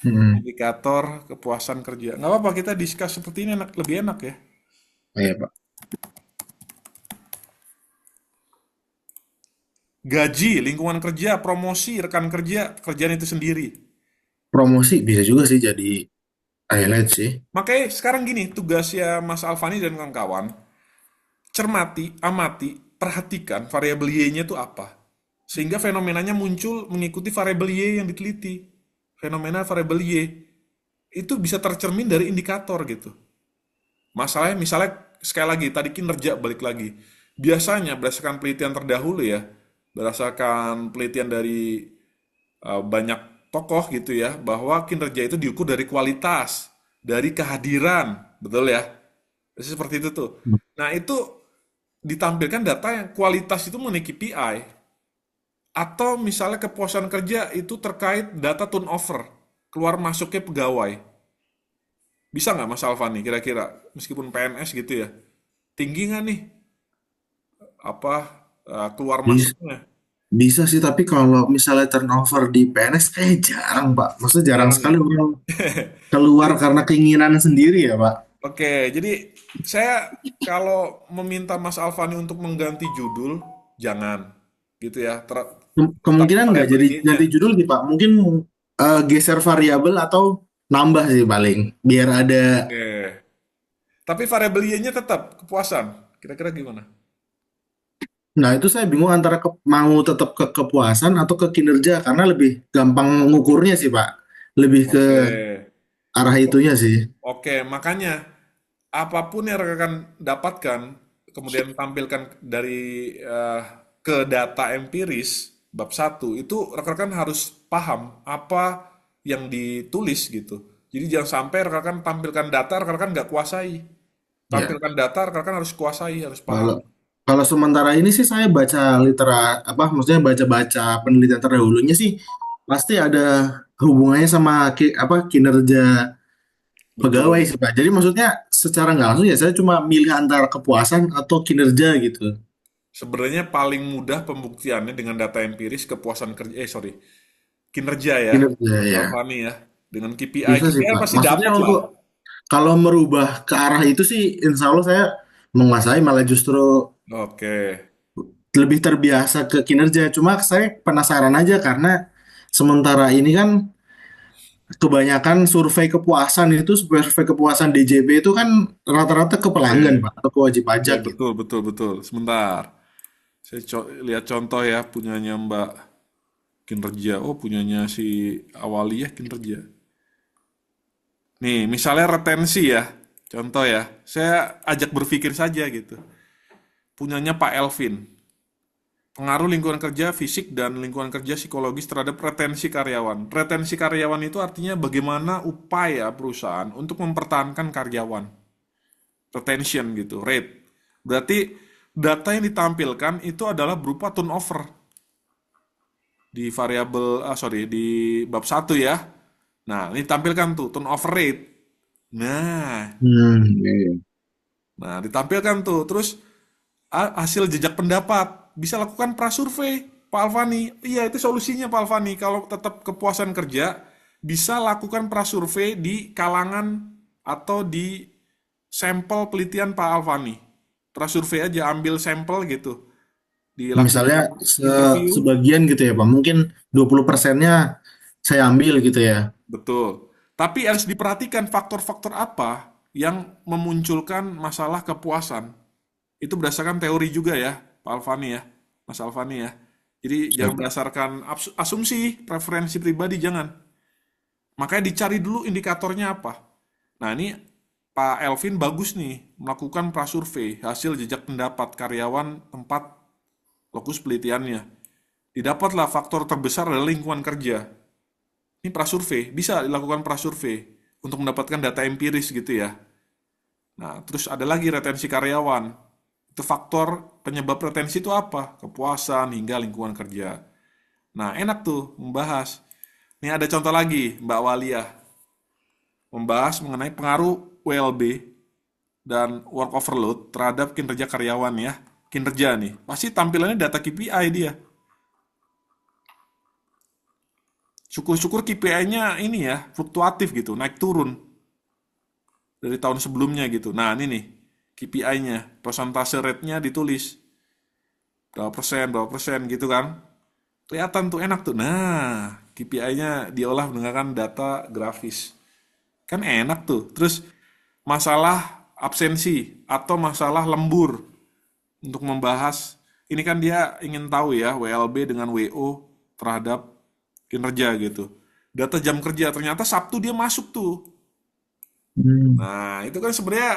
G: Hmm.
B: Indikator kepuasan kerja. Nggak apa-apa kita discuss seperti ini lebih enak ya.
G: Oh, iya Pak.
B: Gaji, lingkungan kerja, promosi, rekan kerja, kerjaan itu sendiri.
G: Promosi bisa juga sih jadi highlight sih.
B: Makanya sekarang gini, tugasnya Mas Alfani dan kawan-kawan, cermati, amati, perhatikan variabel Y-nya itu apa. Sehingga fenomenanya muncul mengikuti variabel Y yang diteliti. Fenomena variabel Y itu bisa tercermin dari indikator gitu. Masalahnya misalnya sekali lagi tadi kinerja balik lagi. Biasanya berdasarkan penelitian terdahulu ya, berdasarkan penelitian dari banyak tokoh gitu ya, bahwa kinerja itu diukur dari kualitas, dari kehadiran, betul ya? Jadi seperti itu tuh. Nah itu ditampilkan data yang kualitas itu mengenai KPI, atau misalnya kepuasan kerja itu terkait data turnover, keluar masuknya pegawai. Bisa nggak Mas Alfani kira-kira, meskipun PNS gitu ya, tinggi nggak nih apa keluar
G: Bisa,
B: masuknya?
G: bisa sih, tapi kalau misalnya turnover di PNS kayak jarang Pak. Maksudnya jarang
B: Jarang
G: sekali
B: ya?
G: orang keluar karena keinginan sendiri ya Pak.
B: Oke, jadi saya kalau meminta Mas Alfani untuk mengganti judul, jangan gitu ya. Tetap
G: Kemungkinan nggak
B: variabel
G: jadi
B: Y-nya.
G: ganti judul nih Pak. Mungkin geser variabel atau nambah sih paling biar ada.
B: Oke. Tapi variabel Y-nya tetap kepuasan. Kira-kira gimana?
G: Nah, itu saya bingung antara mau tetap ke kepuasan atau ke kinerja karena lebih gampang ngukurnya sih, Pak. Lebih ke
B: Oke.
G: arah itunya sih.
B: Oke, makanya apapun yang rekan dapatkan, kemudian tampilkan dari ke data empiris bab satu itu rekan-rekan harus paham apa yang ditulis gitu. Jadi jangan sampai rekan-rekan tampilkan data rekan-rekan nggak kuasai.
G: Ya.
B: Tampilkan data rekan-rekan harus kuasai, harus
G: Kalau
B: paham.
G: kalau sementara ini sih saya baca apa maksudnya baca-baca penelitian terdahulunya sih pasti ada hubungannya sama kinerja pegawai
B: Betul.
G: sih, Pak. Jadi maksudnya secara nggak langsung ya saya cuma milih antara kepuasan atau kinerja gitu.
B: Sebenarnya paling mudah pembuktiannya dengan data empiris kepuasan kerja, sorry, kinerja ya,
G: Kinerja
B: Mas
G: ya.
B: Alfani ya, dengan KPI.
G: Bisa sih,
B: KPI
G: Pak.
B: pasti
G: Maksudnya
B: dapat lah.
G: untuk kalau merubah ke arah itu sih, insya Allah saya menguasai malah justru
B: Oke,
G: lebih terbiasa ke kinerja. Cuma saya penasaran aja karena sementara ini kan kebanyakan survei kepuasan DJP itu kan rata-rata ke
B: oke,
G: pelanggan, Pak, atau ke wajib
B: oke,
G: pajak gitu.
B: betul, betul, betul. Sebentar, saya lihat contoh ya, punyanya Mbak kinerja. Oh, punyanya si Awaliyah kinerja. Nih, misalnya retensi ya, contoh ya. Saya ajak berpikir saja gitu. Punyanya Pak Elvin. Pengaruh lingkungan kerja fisik dan lingkungan kerja psikologis terhadap retensi karyawan. Retensi karyawan itu artinya bagaimana upaya perusahaan untuk mempertahankan karyawan. Retention gitu, rate. Berarti data yang ditampilkan itu adalah berupa turnover di di bab 1 ya. Nah, ini tampilkan tuh turnover rate. Nah,
G: Iya.
B: ditampilkan tuh. Terus hasil jejak pendapat bisa lakukan prasurvei, Pak Alfani. Iya, itu solusinya Pak Alfani. Kalau tetap kepuasan kerja, bisa lakukan prasurvei di kalangan atau di sampel penelitian Pak Alfani. Prasurvei aja, ambil sampel gitu.
G: Misalnya
B: Dilakukan interview,
G: sebagian gitu ya Pak. Mungkin 20%-nya saya ambil gitu ya.
B: betul. Tapi harus diperhatikan faktor-faktor apa yang memunculkan masalah kepuasan. Itu berdasarkan teori juga ya, Pak Alfani ya, Mas Alfani ya. Jadi jangan
G: Siap, Pak.
B: berdasarkan asumsi, preferensi pribadi, jangan. Makanya dicari dulu indikatornya apa. Nah ini Pak Elvin bagus nih, melakukan prasurvei, hasil jejak pendapat karyawan tempat lokus penelitiannya. Didapatlah faktor terbesar adalah lingkungan kerja. Ini prasurvei, bisa dilakukan prasurvei untuk mendapatkan data empiris gitu ya. Nah, terus ada lagi retensi karyawan. Itu faktor penyebab retensi itu apa? Kepuasan hingga lingkungan kerja. Nah, enak tuh membahas. Ini ada contoh lagi, Mbak Walia. Membahas mengenai pengaruh WLB dan work overload terhadap kinerja karyawan ya. Kinerja nih. Pasti tampilannya data KPI dia. Syukur-syukur KPI-nya ini ya, fluktuatif gitu, naik turun dari tahun sebelumnya gitu. Nah, ini nih KPI-nya, persentase rate-nya ditulis. Berapa persen gitu kan. Kelihatan tuh enak tuh. Nah, KPI-nya diolah menggunakan data grafis. Kan enak tuh. Terus masalah absensi atau masalah lembur untuk membahas. Ini kan dia ingin tahu ya WLB dengan WO terhadap kinerja gitu. Data jam kerja ternyata Sabtu dia masuk tuh.
G: Hmm.
B: Nah, itu kan sebenarnya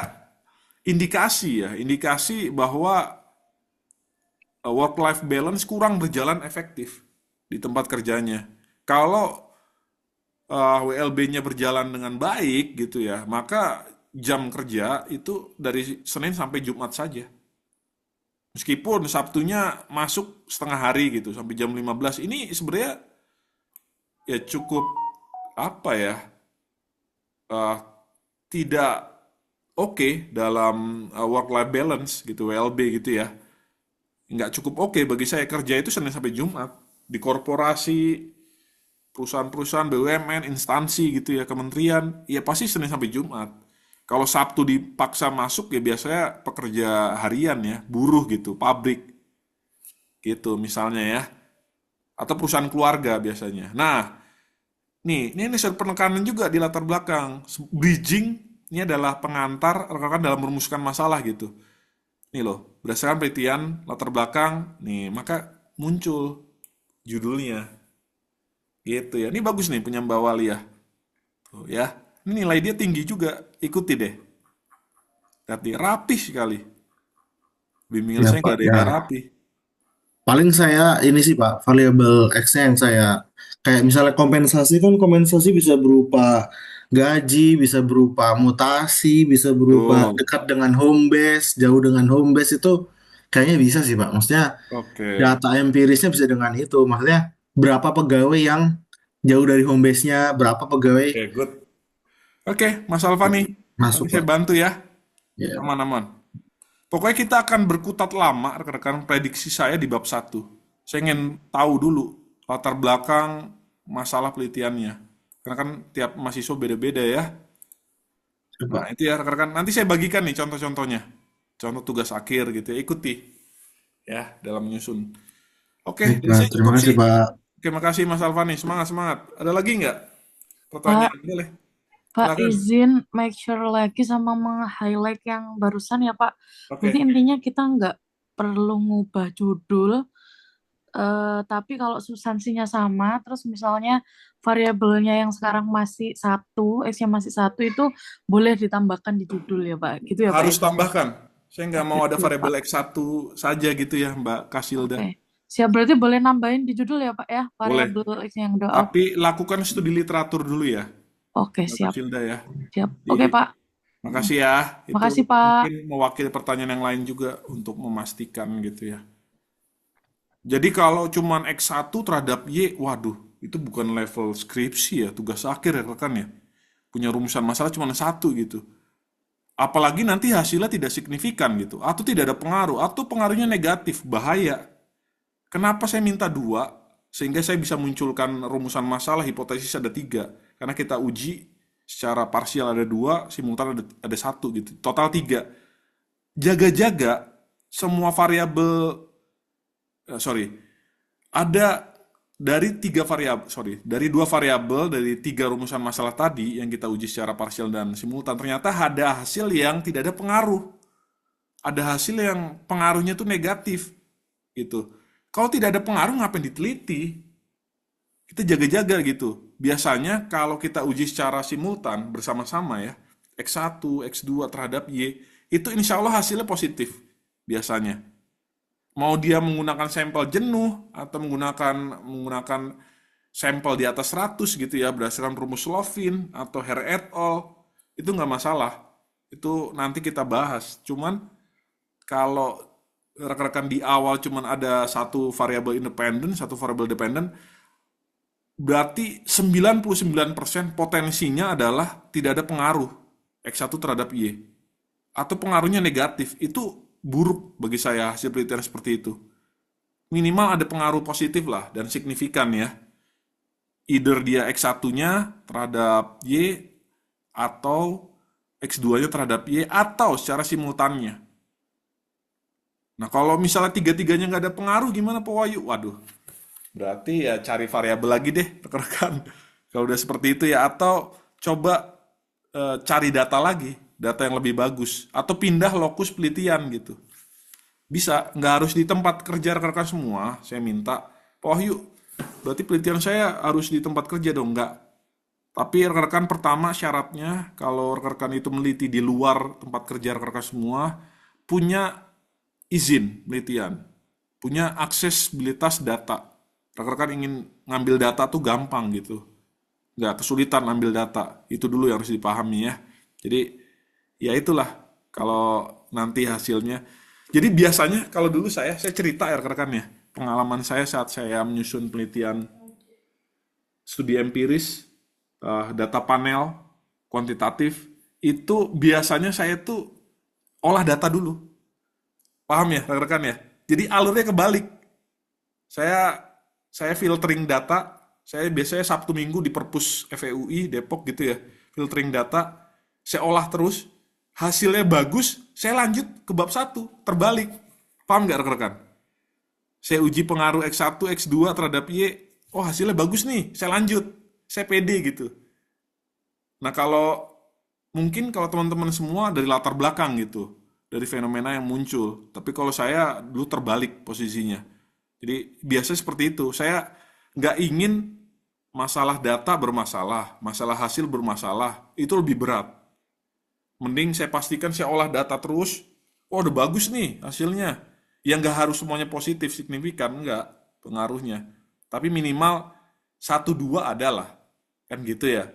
B: indikasi ya, indikasi bahwa work-life balance kurang berjalan efektif di tempat kerjanya. Kalau WLB-nya berjalan dengan baik gitu ya, maka jam kerja itu dari Senin sampai Jumat saja. Meskipun Sabtunya masuk setengah hari gitu, sampai jam 15. Ini sebenarnya ya cukup apa ya, eh, tidak oke dalam work-life balance gitu, WLB gitu ya. Nggak cukup oke bagi saya. Kerja itu Senin sampai Jumat. Di korporasi, perusahaan-perusahaan, BUMN, instansi gitu ya, kementerian, ya pasti Senin sampai Jumat. Kalau Sabtu dipaksa masuk ya biasanya pekerja harian ya, buruh gitu, pabrik gitu misalnya ya. Atau perusahaan keluarga biasanya. Nah, ini ada penekanan juga di latar belakang. Bridging ini adalah pengantar rekan-rekan dalam merumuskan masalah gitu. Nih loh, berdasarkan penelitian latar belakang, nih maka muncul judulnya. Gitu ya. Ini bagus nih punya Mbak Walia. Tuh ya. Ini nilai dia tinggi juga. Ikuti deh. Lihat nih, rapi sekali. Bimbingan
G: Ya
B: saya nggak
G: Pak,
B: ada yang
G: ya.
B: nggak rapi.
G: Paling saya ini sih Pak, variable X-nya yang saya kayak misalnya kompensasi bisa berupa gaji, bisa berupa mutasi, bisa berupa
B: Tuh.
G: dekat dengan home base, jauh dengan home base itu kayaknya bisa sih Pak. Maksudnya
B: Oke.
G: data empirisnya bisa dengan itu. Maksudnya berapa pegawai yang jauh dari home base-nya, berapa pegawai
B: Oke, good. Oke, Mas Alfani. Nanti
G: masuk
B: saya
G: Pak.
B: bantu ya.
G: Ya.
B: Aman-aman. Pokoknya kita akan berkutat lama, rekan-rekan, prediksi saya di bab 1. Saya ingin tahu dulu latar belakang masalah penelitiannya. Karena kan tiap mahasiswa beda-beda ya.
G: Pak.
B: Nah, itu ya rekan-rekan. Nanti saya bagikan nih contoh-contohnya. Contoh tugas akhir gitu ya. Ikuti ya dalam menyusun. Oke,
G: Baik,
B: dari
G: Pak.
B: saya
G: Terima
B: cukup
G: kasih
B: sih.
G: Pak.
B: Oke, makasih Mas Alfani. Semangat-semangat. Ada lagi nggak
F: Pak,
B: pertanyaan? Boleh.
F: Pak
B: Silakan.
F: izin make sure lagi sama meng-highlight yang barusan ya Pak.
B: Oke.
F: Jadi intinya kita nggak perlu ngubah judul, tapi kalau substansinya sama, terus misalnya variabelnya yang sekarang masih satu, X-nya masih satu itu boleh ditambahkan di judul ya Pak. Gitu ya Pak
B: Harus
F: ya?
B: tambahkan. Saya nggak
F: Oke,
B: mau ada
F: siap Pak.
B: variabel X1 saja gitu ya, Mbak Kasilda.
F: Oke, Siap, berarti boleh nambahin di judul ya Pak ya,
B: Boleh.
F: variabel X yang doa.
B: Tapi lakukan studi literatur dulu ya,
F: Oke,
B: Mbak
F: siap.
B: Matilda ya.
F: Siap. Oke Pak.
B: Makasih ya. Itu
F: Makasih Pak.
B: mungkin mewakili pertanyaan yang lain juga untuk memastikan gitu ya. Jadi kalau cuman X1 terhadap Y, waduh, itu bukan level skripsi ya, tugas akhir ya rekan ya. Punya rumusan masalah cuma satu gitu. Apalagi nanti hasilnya tidak signifikan gitu, atau tidak ada pengaruh, atau pengaruhnya negatif, bahaya. Kenapa saya minta dua? Sehingga saya bisa munculkan rumusan masalah, hipotesis ada tiga. Karena kita uji secara parsial ada dua, simultan ada satu gitu. Total tiga. Jaga-jaga semua variabel, ada dari dari dua variabel, dari tiga rumusan masalah tadi yang kita uji secara parsial dan simultan, ternyata ada hasil yang tidak ada pengaruh. Ada hasil yang pengaruhnya tuh negatif gitu. Kalau tidak ada pengaruh ngapain diteliti? Kita jaga-jaga gitu. Biasanya kalau kita uji secara simultan bersama-sama ya, X1, X2 terhadap Y, itu insya Allah hasilnya positif biasanya. Mau dia menggunakan sampel jenuh atau menggunakan sampel di atas 100 gitu ya, berdasarkan rumus Lovin atau Hare et al, itu nggak masalah. Itu nanti kita bahas. Cuman kalau rekan-rekan di awal cuman ada satu variabel independen, satu variabel dependen, berarti 99% potensinya adalah tidak ada pengaruh X1 terhadap Y. Atau pengaruhnya negatif. Itu buruk bagi saya hasil penelitian seperti itu. Minimal ada pengaruh positif lah dan signifikan ya. Either dia X1-nya terhadap Y atau X2-nya terhadap Y atau secara simultannya. Nah kalau misalnya tiga-tiganya nggak ada pengaruh gimana Pak Wahyu? Waduh, berarti ya cari variabel lagi deh rekan-rekan. Kalau udah seperti itu ya, atau coba cari data lagi, data yang lebih bagus, atau pindah lokus penelitian gitu. Bisa, nggak harus di tempat kerja rekan-rekan semua. Saya minta, Pak Wahyu, berarti penelitian saya harus di tempat kerja dong? Nggak. Tapi rekan-rekan pertama syaratnya, kalau rekan-rekan itu meneliti di luar tempat kerja rekan-rekan semua, punya izin penelitian, punya aksesibilitas data. Rekan-rekan ingin ngambil data tuh gampang gitu, nggak kesulitan ngambil data. Itu dulu yang harus dipahami ya. Jadi ya itulah kalau nanti hasilnya. Jadi biasanya kalau dulu saya cerita ya rekan-rekan ya, pengalaman saya saat saya menyusun penelitian studi empiris, data panel, kuantitatif, itu biasanya saya tuh olah data dulu. Paham ya rekan-rekan ya? Jadi alurnya kebalik. Saya filtering data, saya biasanya Sabtu Minggu di Perpus FEUI Depok gitu ya, filtering data, saya olah terus, hasilnya bagus, saya lanjut ke bab 1, terbalik. Paham nggak rekan-rekan? Saya uji pengaruh X1, X2 terhadap Y, oh hasilnya bagus nih, saya lanjut, saya pede gitu. Nah mungkin kalau teman-teman semua dari latar belakang gitu, dari fenomena yang muncul. Tapi kalau saya dulu terbalik posisinya. Jadi biasa seperti itu. Saya nggak ingin masalah data bermasalah, masalah hasil bermasalah. Itu lebih berat. Mending saya pastikan saya olah data terus. Oh udah bagus nih hasilnya. Yang nggak harus semuanya positif, signifikan. Nggak pengaruhnya. Tapi minimal 1-2 adalah. Kan gitu ya.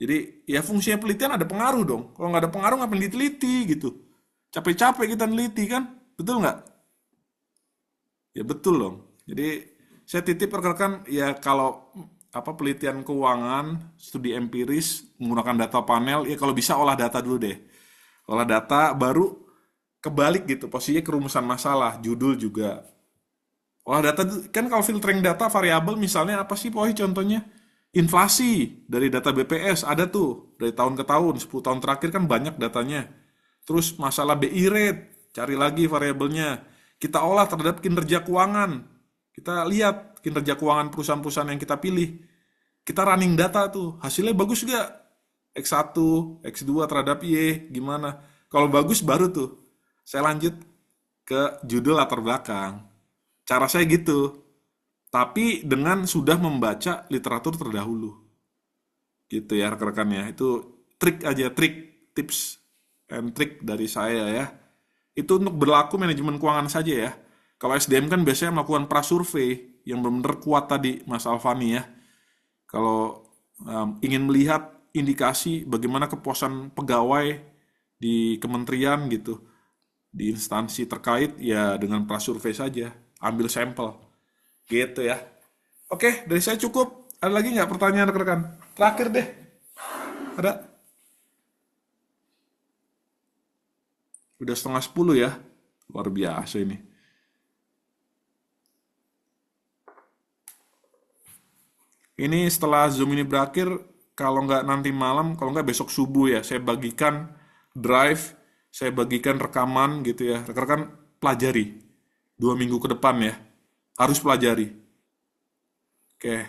B: Jadi ya fungsinya penelitian ada pengaruh dong. Kalau nggak ada pengaruh ngapain diteliti gitu. Capek-capek kita neliti kan, betul nggak? Ya betul dong. Jadi saya titip rekan-rekan ya kalau penelitian keuangan, studi empiris menggunakan data panel, ya kalau bisa olah data dulu deh. Olah data baru kebalik gitu, posisinya kerumusan masalah, judul juga. Olah data kan kalau filtering data variabel misalnya apa sih Pak? Contohnya inflasi dari data BPS ada tuh dari tahun ke tahun, 10 tahun terakhir kan banyak datanya. Terus masalah BI rate, cari lagi variabelnya. Kita olah terhadap kinerja keuangan. Kita lihat kinerja keuangan perusahaan-perusahaan yang kita pilih. Kita running data tuh, hasilnya bagus gak? X1, X2 terhadap Y, gimana? Kalau bagus baru tuh, saya lanjut ke judul latar belakang. Cara saya gitu. Tapi dengan sudah membaca literatur terdahulu. Gitu ya rekan-rekan ya. Itu trik aja, tips and trik dari saya ya. Itu untuk berlaku manajemen keuangan saja ya. Kalau SDM kan biasanya melakukan prasurvei yang benar-benar kuat tadi, Mas Alfani ya. Kalau ingin melihat indikasi bagaimana kepuasan pegawai di kementerian gitu, di instansi terkait, ya dengan prasurvei saja, ambil sampel, gitu ya. Oke, dari saya cukup. Ada lagi nggak pertanyaan rekan-rekan? Terakhir deh, ada? Udah 9:30 ya, luar biasa ini. Ini setelah Zoom ini berakhir, kalau nggak nanti malam, kalau nggak besok subuh ya, saya bagikan drive, saya bagikan rekaman gitu ya. Rekan-rekan pelajari 2 minggu ke depan ya, harus pelajari. Oke,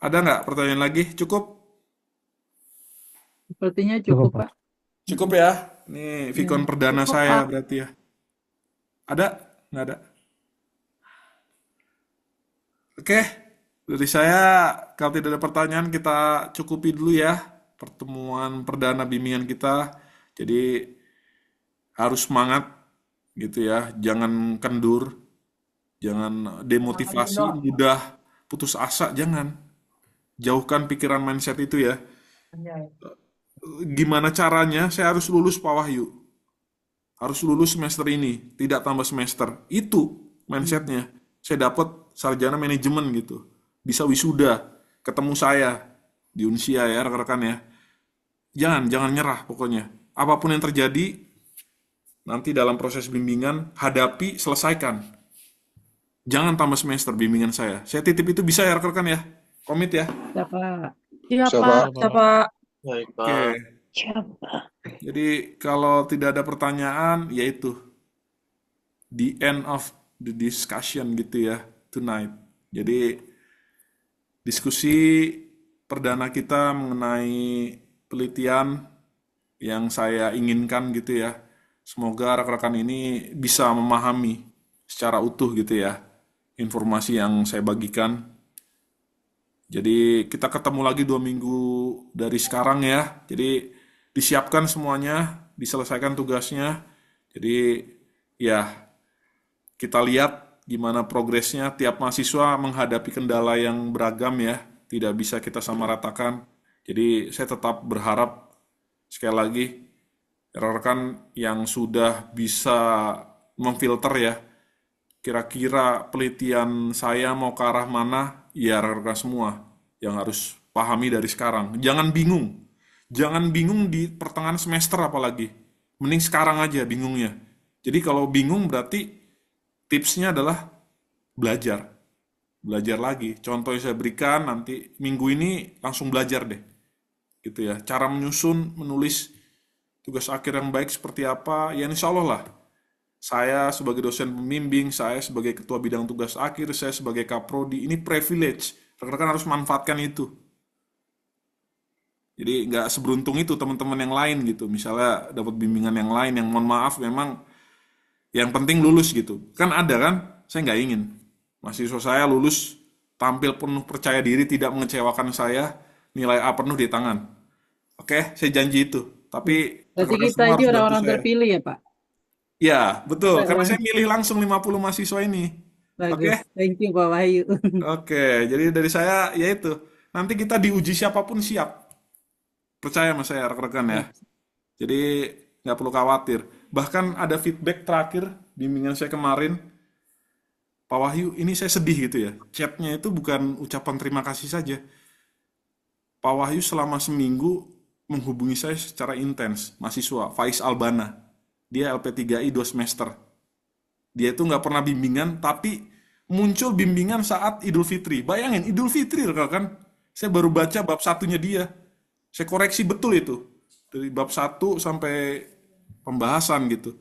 B: ada nggak pertanyaan lagi? Cukup?
J: Sepertinya
C: Cukup,
J: cukup,
C: Pak.
J: Pak.
B: Cukup ya. Ini Vicon
J: Ya,
B: perdana
F: Cukup,
B: saya
F: Pak.
B: berarti ya. Ada? Nggak ada? Oke, dari saya kalau tidak ada pertanyaan kita cukupi dulu ya pertemuan perdana bimbingan kita. Jadi harus semangat gitu ya, jangan kendur, jangan demotivasi, mudah putus asa, jangan. Jauhkan pikiran mindset itu ya. Gimana caranya? Saya harus lulus Pak Wahyu. Harus lulus semester ini, tidak tambah semester. Itu mindsetnya. Saya dapat sarjana manajemen gitu. Bisa wisuda, ketemu saya di Unsia ya rekan-rekan ya. Jangan nyerah pokoknya. Apapun yang terjadi, nanti dalam proses bimbingan, hadapi, selesaikan. Jangan tambah semester bimbingan saya. Saya titip itu bisa ya rekan-rekan ya. Komit ya.
J: Ya, Pak.
F: Iya,
I: Siapa?
F: Pak.
C: Cukup,
F: Iya,
C: Pak.
F: Pak.
H: Baik,
B: Oke.
H: Pak.
E: Siapa?
B: Jadi kalau tidak ada pertanyaan, yaitu the end of the discussion gitu ya, tonight. Jadi diskusi perdana kita mengenai penelitian yang saya inginkan gitu ya. Semoga rekan-rekan ini bisa memahami secara utuh gitu ya informasi yang saya bagikan. Jadi kita ketemu lagi 2 minggu dari sekarang ya. Jadi disiapkan semuanya, diselesaikan tugasnya. Jadi ya kita lihat gimana progresnya. Tiap mahasiswa menghadapi kendala yang beragam ya. Tidak bisa kita samaratakan. Jadi saya tetap berharap sekali lagi rekan-rekan yang sudah bisa memfilter ya. Kira-kira penelitian saya mau ke arah mana, ya rekan-rekan semua yang harus pahami dari sekarang. Jangan bingung. Jangan bingung di pertengahan semester apalagi. Mending sekarang aja bingungnya. Jadi kalau bingung berarti tipsnya adalah belajar. Belajar lagi. Contoh yang saya berikan nanti minggu ini langsung belajar deh. Gitu ya. Cara menyusun, menulis tugas akhir yang baik seperti apa, ya insya Allah lah. Saya sebagai dosen pembimbing, saya sebagai ketua bidang tugas akhir, saya sebagai kaprodi, ini privilege. Rekan-rekan harus manfaatkan itu. Jadi nggak seberuntung itu teman-teman yang lain gitu. Misalnya dapat bimbingan yang lain yang mohon maaf memang yang penting lulus gitu. Kan ada kan? Saya nggak ingin. Mahasiswa saya lulus tampil penuh percaya diri, tidak mengecewakan saya, nilai A penuh di tangan. Oke, saya janji itu. Tapi
J: Berarti
B: rekan-rekan
J: kita
B: semua
J: ini
B: harus bantu
J: orang-orang
B: saya.
J: terpilih ya, Pak?
B: Ya, betul. Karena
J: Eh,
B: saya milih langsung 50 mahasiswa ini. Oke?
J: Bagus. Thank you, Pak Wahyu.
B: Oke, jadi dari saya yaitu nanti kita diuji siapapun siap. Percaya sama saya rekan-rekan ya. Jadi nggak perlu khawatir. Bahkan ada feedback terakhir bimbingan saya kemarin, Pak Wahyu, ini saya sedih gitu ya. Chatnya itu bukan ucapan terima kasih saja. Pak Wahyu selama seminggu menghubungi saya secara intens, mahasiswa, Faiz Albana. Dia LP3I 2 semester. Dia itu nggak pernah bimbingan, tapi muncul bimbingan saat Idul Fitri. Bayangin, Idul Fitri kan? Saya baru baca bab satunya dia. Saya koreksi betul itu. Dari bab 1 sampai pembahasan gitu.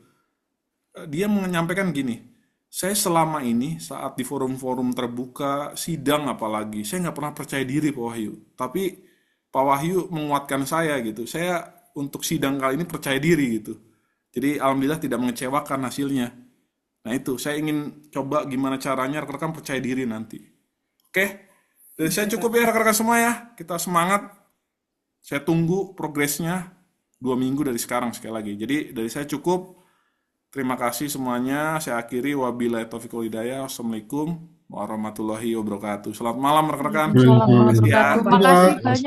B: Dia menyampaikan gini, saya selama ini saat di forum-forum terbuka, sidang apalagi, saya nggak pernah percaya diri Pak Wahyu. Tapi Pak Wahyu menguatkan saya gitu. Saya untuk sidang kali ini percaya diri gitu. Jadi alhamdulillah tidak mengecewakan hasilnya. Nah itu, saya ingin coba gimana caranya rekan-rekan percaya diri nanti. Oke, dari saya cukup ya rekan-rekan semua ya. Kita semangat. Saya tunggu progresnya 2 minggu dari sekarang sekali lagi. Jadi dari saya cukup. Terima kasih semuanya. Saya akhiri. Wabillahi taufiq wal hidayah. Wassalamualaikum warahmatullahi wabarakatuh. Selamat malam rekan-rekan.
F: Waalaikumsalam
B: Terima kasih ya.
F: warahmatullahi wabarakatuh. Makasih banyak